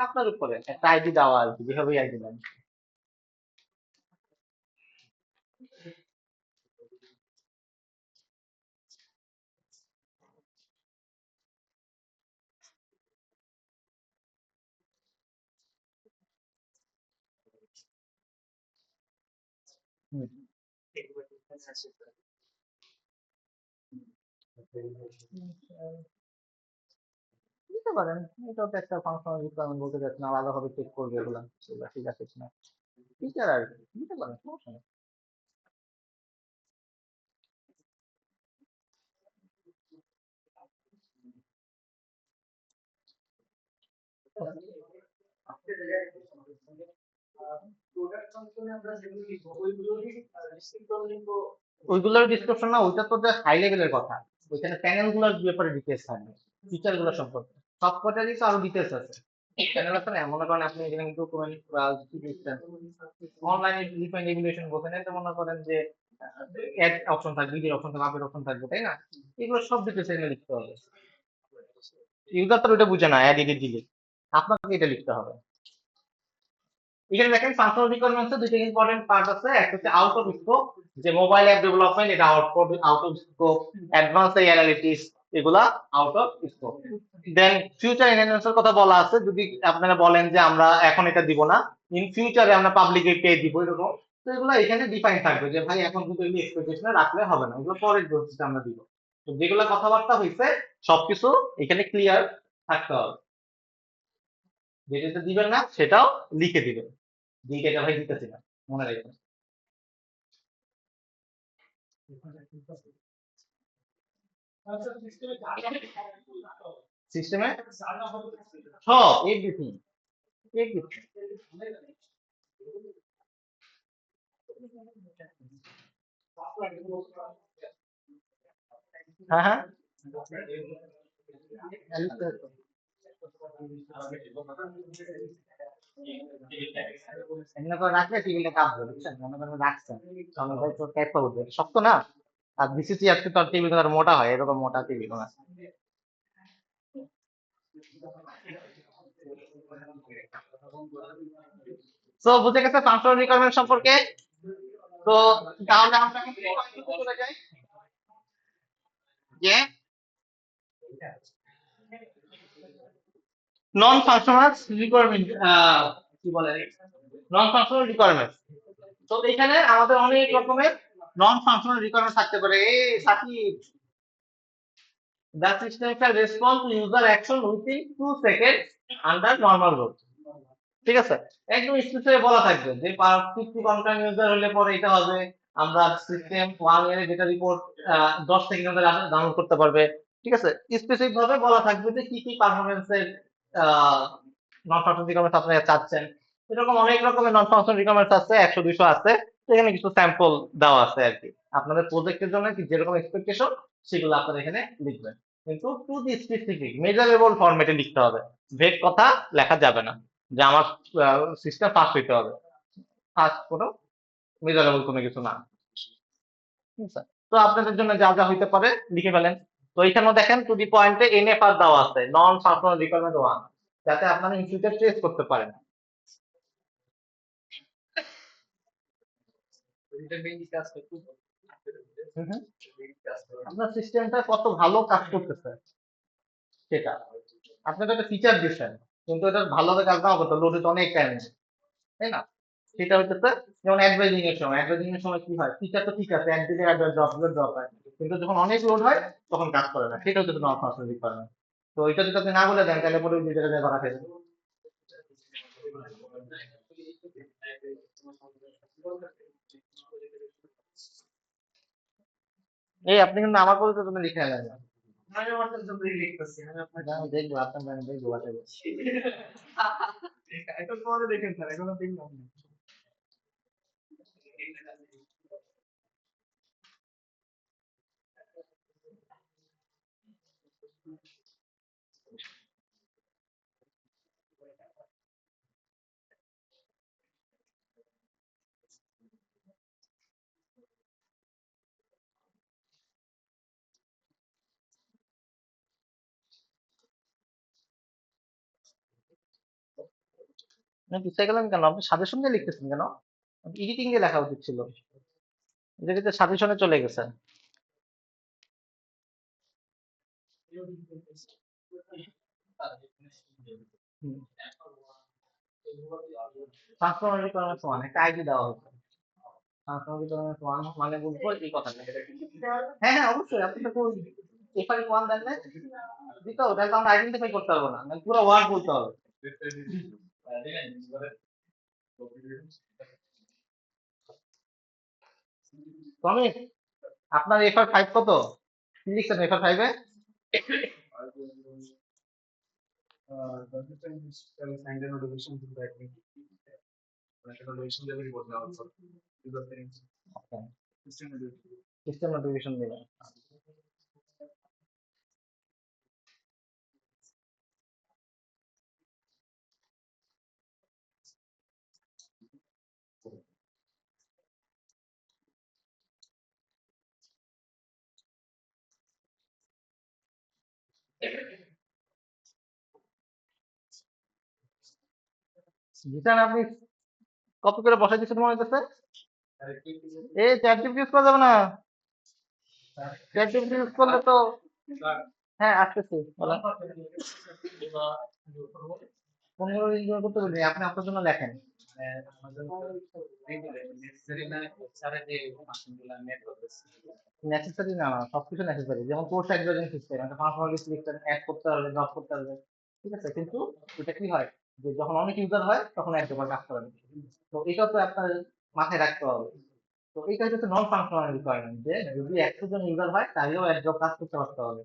আপনার উপরে একটা আইডি দেওয়া আর কি, যেভাবেই আইডি দেন। হুম। দিতে পারেন, এটাও তো একটা ফাংশনাল রিকোয়ারমেন্ট বলতে যাচ্ছেন, আলাদাভাবে চেক করবে এগুলা, এগুলা ঠিক আছে কিনা, ফিচার আর কি, দিতে পারেন, সমস্যা নেই। ওইগুলোর ডিসক্রিপশন না, ওইটা তো জাস্ট হাই লেভেলের কথা, ওইখানে প্যানেল গুলোর ব্যাপারে ডিটেলস থাকবে, ফিচার গুলো সম্পর্কে সব কটারই তো আরো ডিটেলস আছে। প্যানেল আছে না, মনে করেন আপনি এখানে ডকুমেন্ট বা কি দিচ্ছেন, অনলাইনে ডিফাইন রেগুলেশন বলছেন, এটা মনে করেন যে অ্যাড অপশন থাকবে, ভিডিও অপশন থাকবে, আপের অপশন থাকবে, তাই না? এগুলো সব ডিটেলস এখানে লিখতে হবে। ইউজার তো ওইটা বুঝে না, অ্যাড এডিট দিলে আপনাকে এটা লিখতে হবে। এখানে দেখেন ফাংশনাল রিকোয়ারমেন্টস দুটো ইম্পর্টেন্ট পার্ট আছে, একটা হচ্ছে আউট অফ স্কোপ, যে মোবাইল অ্যাপ ডেভেলপমেন্ট, এটা out of scope, advance analytics, এগুলা out of scope. Then future এনহ্যান্সের কথা বলা আছে, যদি আপনারা বলেন যে আমরা এখন এটা দিব না, ইন ফিউচারে আমরা পাবলিকে পে দিব, এরকম, তো এগুলো এখানে ডিফাইন থাকবে যে ভাই এখন কিন্তু এগুলো এক্সপেকটেশনে রাখলে হবে না, এগুলো পরের বলতে আমরা দিব। তো যেগুলো কথাবার্তা হয়েছে সবকিছু এখানে ক্লিয়ার থাকতে হবে, যেটা দিবেন না সেটাও লিখে দিবেন, দিকে এটা ভাই দিতেছি না, মনে রাখবেন। সিস্টেমে সব এভরিথিং এভরিথিং। হ্যাঁ হ্যাঁ, এমনি করে রাখলে টেবিলটা কাঁপবে, বুঝছেন? মনে করেন রাখছেন, তখন ভাই তো ট্যাপটা উঠবে, শক্ত না। আর বিসিসি আজকে তো আর টেবিল আর মোটা হয়, এরকম মোটা টেবিল না। তো বুঝে গেছে ফাংশনাল রিকোয়ারমেন্ট সম্পর্কে। তো তাহলে আমরা কিন্তু এই পয়েন্টে চলে যাই যে নন ফাংশনাল রিকোয়ারমেন্ট, কি বলে, নন ফাংশনাল রিকোয়ারমেন্ট। তো এখানে আমাদের অনেক রকমের নন ফাংশনাল রিকোয়ারমেন্ট থাকতে পারে। এই Shakib, the system shall respond to user action within 2 seconds under normal load। ঠিক আছে, একদম স্পেসিফিক বলা থাকবে যে 50 কনকারেন্ট ইউজার হলে পরে এটা হবে, আমরা সিস্টেম 1 এর ডেটা রিপোর্ট 10 সেকেন্ডের মধ্যে ডাউনলোড করতে পারবে। ঠিক আছে, স্পেসিফিক ভাবে বলা থাকবে যে কি কি পারফরমেন্সের নন ফাংশনাল রিকোয়ারমেন্টস আপনারা চাচ্ছেন। এরকম অনেক রকমের নন ফাংশনাল রিকোয়ারমেন্টস আছে, 100 200 আছে। তো এখানে কিছু স্যাম্পল দেওয়া আছে আর কি, আপনাদের প্রজেক্টের জন্য কি যেরকম এক্সপেকটেশন সেগুলো আপনারা এখানে লিখবেন। কিন্তু টু দি স্পেসিফিক মেজারেবল ফরম্যাটে লিখতে হবে, ভেগ কথা লেখা যাবে না যে আমার সিস্টেম ফাস্ট হইতে হবে, ফাস্ট কোনো মেজারেবল কোনো কিছু না। ঠিক আছে, তো আপনাদের জন্য যা যা হইতে পারে লিখে ফেলেন। তো এখানেও দেখেন টু দি পয়েন্টে এনএফআর দেওয়া আছে, নন ফাংশনাল রিকোয়ারমেন্ট 1, যাতে আপনারা ইন ফিউচার ট্রেস করতে পারেন। হুম হুম। আপনার সিস্টেমটা কত ভালো কাজ করতেছে সেটা, আপনি তো একটা ফিচার দিচ্ছেন, কিন্তু এটা ভালোভাবে কাজ নাও করতে লোডে তো অনেক টাইম নেয়, তাই না? সেটা হচ্ছে যেমন অ্যাডভাইজিং এর সময় কি হয়, ফিচার তো ঠিক আছে, একদিকে অ্যাডভাইস ড্রপ হয়, কিন্তু যখন অনেক লোড হয় তখন কাজ করে না, সেটা হচ্ছে নন ফাংশনাল রিকোয়ারমেন্ট। তো এটা যদি আপনি না বলে দেন তাহলে পরে ওই দুই জায়গায় ধরা খেলেন। এই আপনি কিন্তু আমার পরিচয় তুমি লিখে নেন না। আমি দেখবো আপনার ব্যাংক দেখবো বাসায় বসে। না পিছিয়ে গেলেন কেন? আপনি সাজেশন দিয়ে লিখতেছেন কেন? এডিটিং দিয়ে লেখা উচিত ছিল, এটাকে সাজেশনে চলে গেছে। ট্রান্সফর্মার রিকোয়ারমেন্টস ওয়ান একটা আইডি দেওয়া হচ্ছে, ট্রান্সফর্মার রিকোয়ারমেন্টস ওয়ান মানে বুঝবো এই কথাটা। হ্যাঁ হ্যাঁ অবশ্যই, আপনি তো এফআই ওয়ান দেন না, দিতে হবে, তাহলে তো আমরা আইডেন্টিফাই করতে পারবো না, মানে পুরো ওয়ার্ড বলতে হবে। টমি, আপনার এফআর ফাইভ কত, কি লিখছেন এফআর ফাইভে? সিস্টেম নোটিফিকেশন দিবেন। জিসান আপনি কপি করে বসাই দিচ্ছেন মনে হইতেছে। এই চ্যাট জিপিটি ইউজ করা যাবে না, চ্যাট জিপিটি ইউজ করলে তো। হ্যাঁ আসতেছি বলেন। 15 দিন জন্য করতে বলি, আপনি আপনার জন্য লেখেন। নেসেসারি না, না সবকিছু নেসেসারি, যেমন কোর্স অ্যাডভাইজিং সিস্টেম একটা পারফরম্যান্স লিস্ট লিখতেন, অ্যাড করতে পারবে, ড্রপ করতে পারবে। ঠিক আছে, কিন্তু এটা কি হয় যে যখন অনেক ইউজার হয় তখন একবার কাজ করে না। তো এটা তো আপনার মাথায় রাখতে হবে। তো এইটা হচ্ছে নন ফাংশনাল রিকোয়ারমেন্ট, যে যদি 100 জন ইউজার হয় তাহলেও এক জব কাজ করতে পারতে হবে।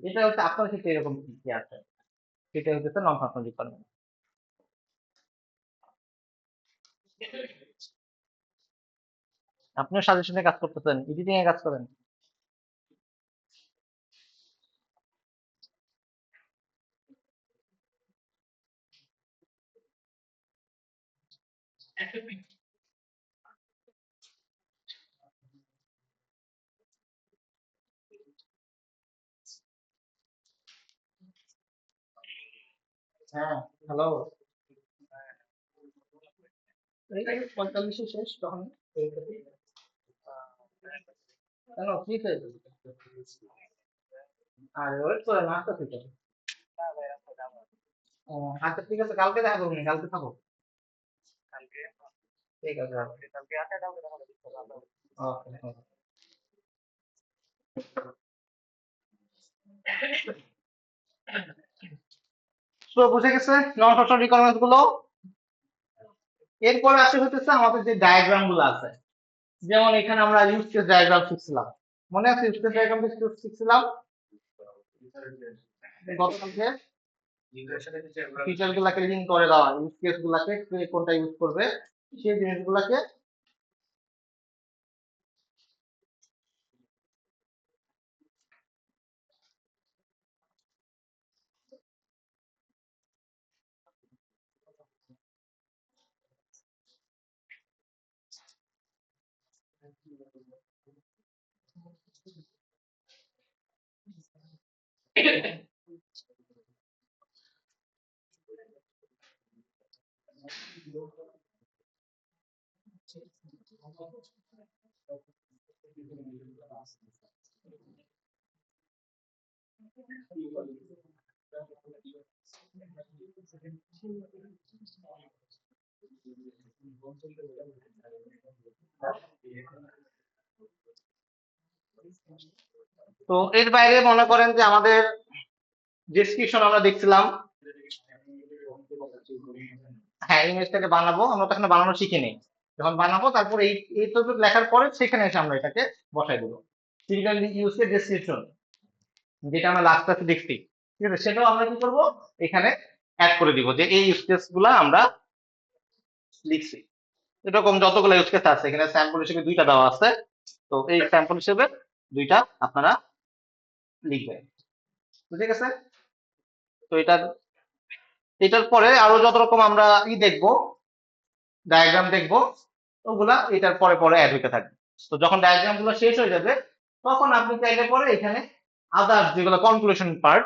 এটা হচ্ছে আপনার ক্ষেত্রে এরকম কি কি আছে, সেটা হচ্ছে নন ফাংশনাল রিকোয়ারমেন্ট। আপনিও সাজেশনে কাজ করতেছেন, এডিটিং এ কাজ করেন। হ্যাঁ, হ্যালো। এই 45 শেষ তখন। কেন কি হয়েছে? আর ওয়েট করে না আসতে থেকে। ও আচ্ছা, ঠিক আছে, কালকে দেখা করুন, কালকে থাকো। ঠিক আছে। ওকে। তো বুঝে গেছে নন ফাংশনাল রিকোয়ারমেন্টস গুলো। এরপরে আসে হতেছে আমাদের যে ডায়াগ্রাম গুলো আছে, যেমন এখানে আমরা ইউজ কেস ডায়াগ্রাম শিখছিলাম, মনে আছে ইউজ কেস ডায়াগ্রাম শিখছিলাম গতকালকে। ফিচার গুলাকে লিঙ্ক করে দেওয়া, ইউজ কেস গুলাকে কে কোনটা ইউজ করবে সেই জিনিসগুলাকে। তো এর বাইরে মনে করেন যে আমাদের ডেসক্রিপশন আমরা দেখছিলাম। হ্যাঁ, ইমেজটাকে বানাবো, আমরা তো এখানে বানানো শিখিনি। যখন বানাবো তারপর এইটুকু লেখার পরে সেখানে এসে আমরা এটাকে বসাই দেবো। টিপিক্যাল ইউজের ডেসক্রিপশন যেটা আমরা লাস্ট ক্লাসে দেখছি, ঠিক আছে, সেটাও আমরা কি করবো এখানে অ্যাড করে দিব, যে এই ইউজ কেস গুলা আমরা লিখছি। এরকম যতগুলো ইউজ কেস আছে এখানে স্যাম্পল হিসেবে 2টা দেওয়া আছে। তো এই স্যাম্পল হিসেবে 2টা আপনারা লিখবেন, বুঝে গেছে। তো এটার পরে আরো যত রকম আমরা দেখবো, ডায়াগ্রাম দেখবো, ওগুলা এটার পরে পরে অ্যাড হতে থাকবে। তো যখন ডায়াগ্রাম গুলো শেষ হয়ে যাবে তখন আপনি চাইলে পরে এখানে আদার যেগুলো কনক্লুশন পার্ট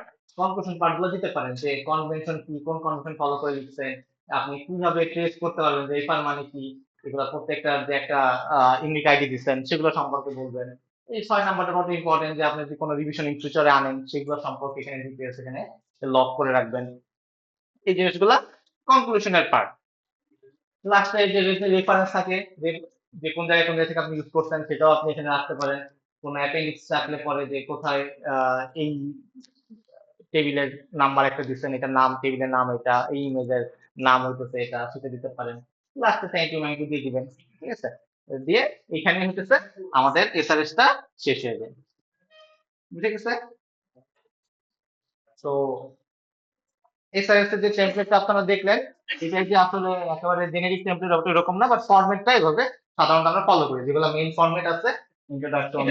গুলো দিতে পারেন, যে কনভেনশন কি, কোন কনভেনশন ফলো করে লিখছেন, আপনি কিভাবে ট্রেস করতে পারবেন যে এফআর মানে কি, এগুলো প্রত্যেকটা যে একটা ইউনিক আইডি দিচ্ছেন সেগুলো সম্পর্কে বলবেন। এই 6 নাম্বারটা কত ইম্পর্টেন্ট, যে আপনি যদি কোনো রিভিশন ইন ফিউচারে আনেন সেগুলো সম্পর্কে এখানে ডিটেলস এখানে লক করে রাখবেন। এই জিনিসগুলা কনক্লুশনের পার্ট। লাস্টে যে রেফারেন্স থাকে, যে যে কোন জায়গায় কোন জায়গা থেকে আপনি ইউজ করছেন সেটাও আপনি এখানে রাখতে পারেন। কোন অ্যাপেন্ডিক্স রাখলে পরে যে কোথায় এই টেবিলের নাম্বার একটা দিচ্ছেন, এটার নাম, টেবিলের নাম এটা, এই ইমেজের নাম হইতেছে এটা, সেটা দিতে পারেন। লাস্টে থ্যাংক ইউ ম্যাংক ইউ দিয়ে দিবেন, ঠিক আছে। দিয়ে এখানে হইতেছে আমাদের এসআরএস টা শেষ হয়ে যায়, বুঝে গেছে। তো এসআরএস এর যে টেমপ্লেটটা আপনারা দেখলেন, এটা যে আসলে একেবারে জেনেরিক টেমপ্লেট এরকম না, বাট ফরম্যাটটা এভাবে সাধারণত আমরা ফলো করি, যেগুলো মেইন ফরম্যাট আছে, introduction,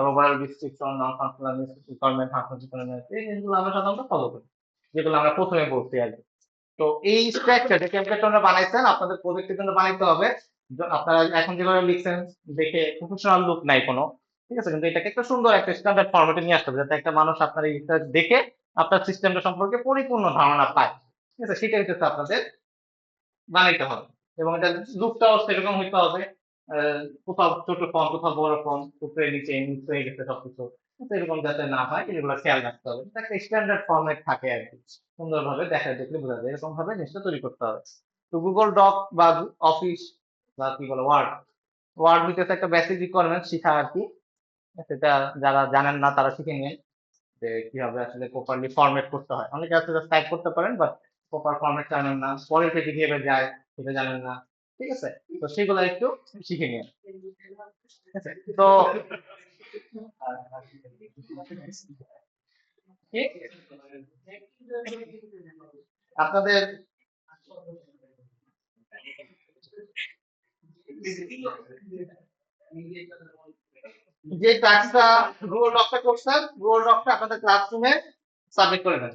overall description, non functional requirement, functional requirement, এই জিনিসগুলো আমরা সাধারণত ফলো করি, যেগুলো আমরা প্রথমে বলছি আর কি। তো এই স্ট্রাকচার যে টেমপ্লেটটা আমরা বানাইছেন আপনাদের প্রজেক্টের জন্য বানাইতে হবে। আপনারা এখন যেভাবে লিখছেন দেখে প্রফেশনাল লুক নাই কোনো, ঠিক আছে, কিন্তু এটাকে একটা সুন্দর একটা স্ট্যান্ডার্ড ফরম্যাটে নিয়ে আসতে হবে, যাতে একটা মানুষ আপনার এই দেখে আপনার সিস্টেমটা সম্পর্কে পরিপূর্ণ ধারণা পায়, ঠিক আছে, সেটাই হচ্ছে আপনাদের বানাইতে হবে। এবং এটা লুকটাও সেরকম হইতে হবে, কোথাও ছোট ফন্ট, কোথাও বড় ফন্ট, উপরে নিচে মিক্স হয়ে গেছে সবকিছু, তো এরকম যাতে না হয় এগুলো খেয়াল রাখতে হবে, এটা একটা স্ট্যান্ডার্ড ফরম্যাট থাকে আর কি, সুন্দরভাবে দেখা দেখলে বোঝা যায় এরকম ভাবে জিনিসটা তৈরি করতে হবে। তো গুগল ডক বা অফিস বা কি বলে ওয়ার্ড, ওয়ার্ড হইতেছে একটা বেসিক রিকোয়ারমেন্ট শিখা আর কি, সেটা যারা জানেন না তারা শিখে নিন, যে কিভাবে আসলে প্রপারলি ফরম্যাট করতে হয়। অনেকে আছে টাইপ করতে পারেন বাট প্রপার ফরম্যাট জানেন না, পরের পেজে কিভাবে যায় সেটা জানেন না, ঠিক আছে? তো সেগুলো একটু শিখে নিন। ঠিক আছে? তো কি? আপনাদের যে টাস্কটা গুগল ডকটা করছেন, গুগল ডকটা আপনাদের ক্লাসরুমে সাবমিট করে দেন।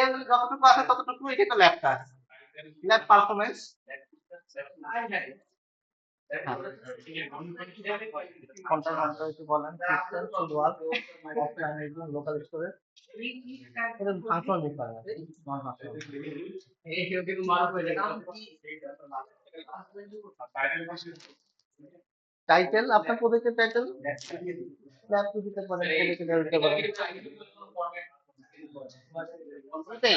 এর যতটুকু আছে ততটুকু এটা তো ল্যাব টাস্ক, ল্যাব পারফরমেন্স। কোনটা কোনটা একটু বলেন। সিস্টেম শুড ওয়ার্ক অফলাইন এবং লোকাল স্টোরেজ। এটা functional requirement, non functional. Title, আপনার প্রজেক্টের টাইটেল ল্যাব টু দিতে পারেন, প্রজেক্টের দিতে পারেন। ওটাই।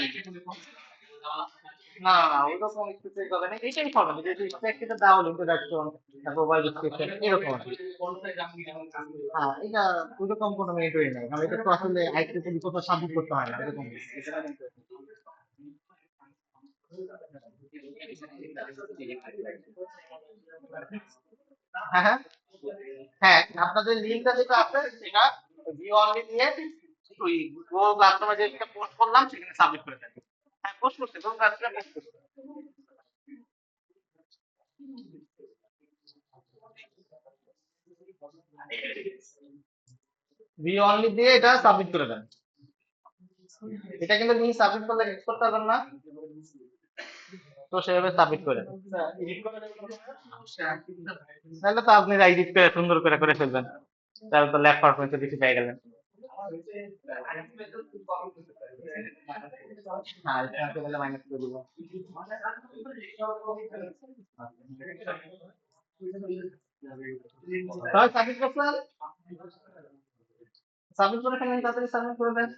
না না ওইরকম স্পেসিফিক হবে না, এটাই ফরম্যাট যেহেতু স্ট্রাকচারটা দেওয়া হলো ইন্ট্রোডাকশন, তারপর ওয়াই ডিসক্রিপশন এরকম আর কি। হ্যাঁ এটা ওইরকম কোনো মেরিটরি নাই, কারণ এটা তো আসলে আইসিটি কোথাও সাবমিট করতে হয় না এরকম। হ্যাঁ হ্যাঁ হ্যাঁ, আপনাদের লিঙ্কটা যেটা আছে সেটা ভিউ অনলি দিয়ে ওই গুগল ক্লাসরুমে যেটা পোস্ট করলাম সেখানে সাবমিট করে দেন। হ্যাঁ পোস্ট করতে গুগল ক্লাসরুমে পোস্ট করতে। ভিউ অনলি দিয়ে এটা সাবমিট করে দেন। এটা কিন্তু লিঙ্ক সাবমিট করলে এডিট করতে পারবেন না, তো সেভাবে সাবমিট করে দেন। তাহলে তো আপনি এডিট করে সুন্দর করে করে ফেলবেন, তাহলে তো ল্যাব পারফরমেন্স বেশি পেয়ে গেলেন। হ্যাঁ এটা গেলে মাইনাস করে দিব। তাহলে সাবমিট করছেন, সাবমিট করে ফেলেন, তাড়াতাড়ি সাবমিট করে দেন।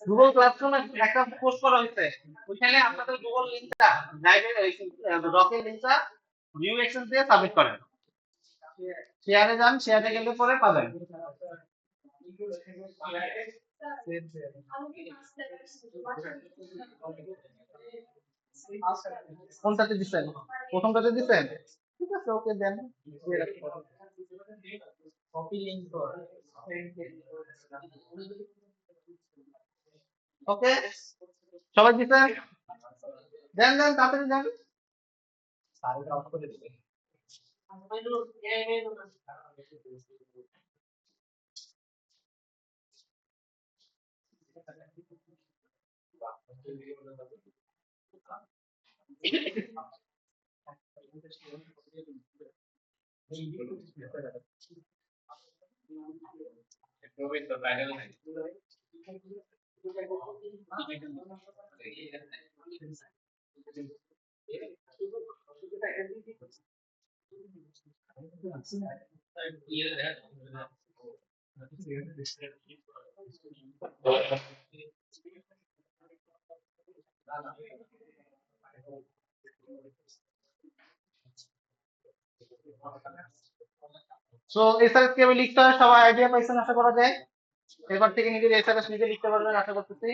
গুগল ক্লাসরুমে একটা পোস্ট করা হয়েছে, ওইখানে আপনাদের গুগল লিংকটা লাইব্রেরি ডকের লিংকটা ভিউ অ্যাকসেস দিয়ে সাবমিট করেন। শেয়ারে যান, শেয়ারে গেলে পরে পাবেন। কোনটাতে দিচ্ছেন? প্রথমটাতে দিচ্ছেন? ঠিক আছে ওকে দেন। কপি লিংক ওকে সবাই দিচ্ছেন? দেন দেন তাড়াতাড়ি দেন। সার্ভার অফ করে দিবে। সো এসআরএস কিভাবে লিখতে হয় সবাই আইডিয়া পাইছেন আশা করা যায়। এবার থেকে নিজের এসআরএস নিজে লিখতে পারবেন আশা করতেছি।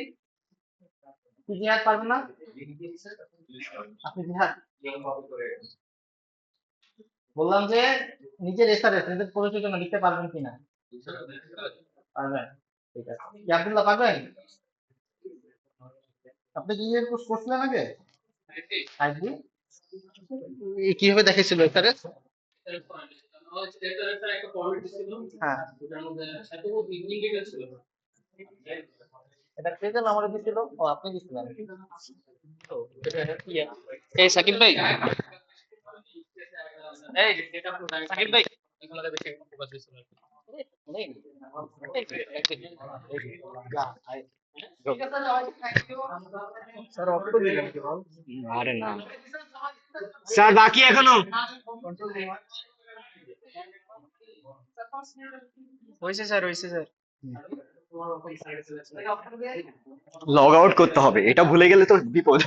কি জিহাদ পারবেন না? আপনি জিহাদ বললাম যে নিজের এসআরএস নিজের পরিচয় জন্য লিখতে পারবেন কিনা? পারবেন, ঠিক আছে। কি আব্দুল্লাহ পারবেন? আপনি কি এর কোর্স করছিলেন আগে? আইডি কিভাবে দেখেছিল এসআরএস? হ্যাঁ এটা কে যেন আমার দিছিল, ও আপনি দিছিলেন। তো এটা ইয়ে এই সাকিব ভাই, এই সাকিব ভাই এগুলো বেশি ফোকাস দিছিল আর কি। নেই স্যার অফ করে দিলেন কি বল? আরে না স্যার বাকি এখনো হয়েছে স্যার, হয়েছে স্যার। লগ আউট করতে হবে, এটা ভুলে গেলে তো বিপদ।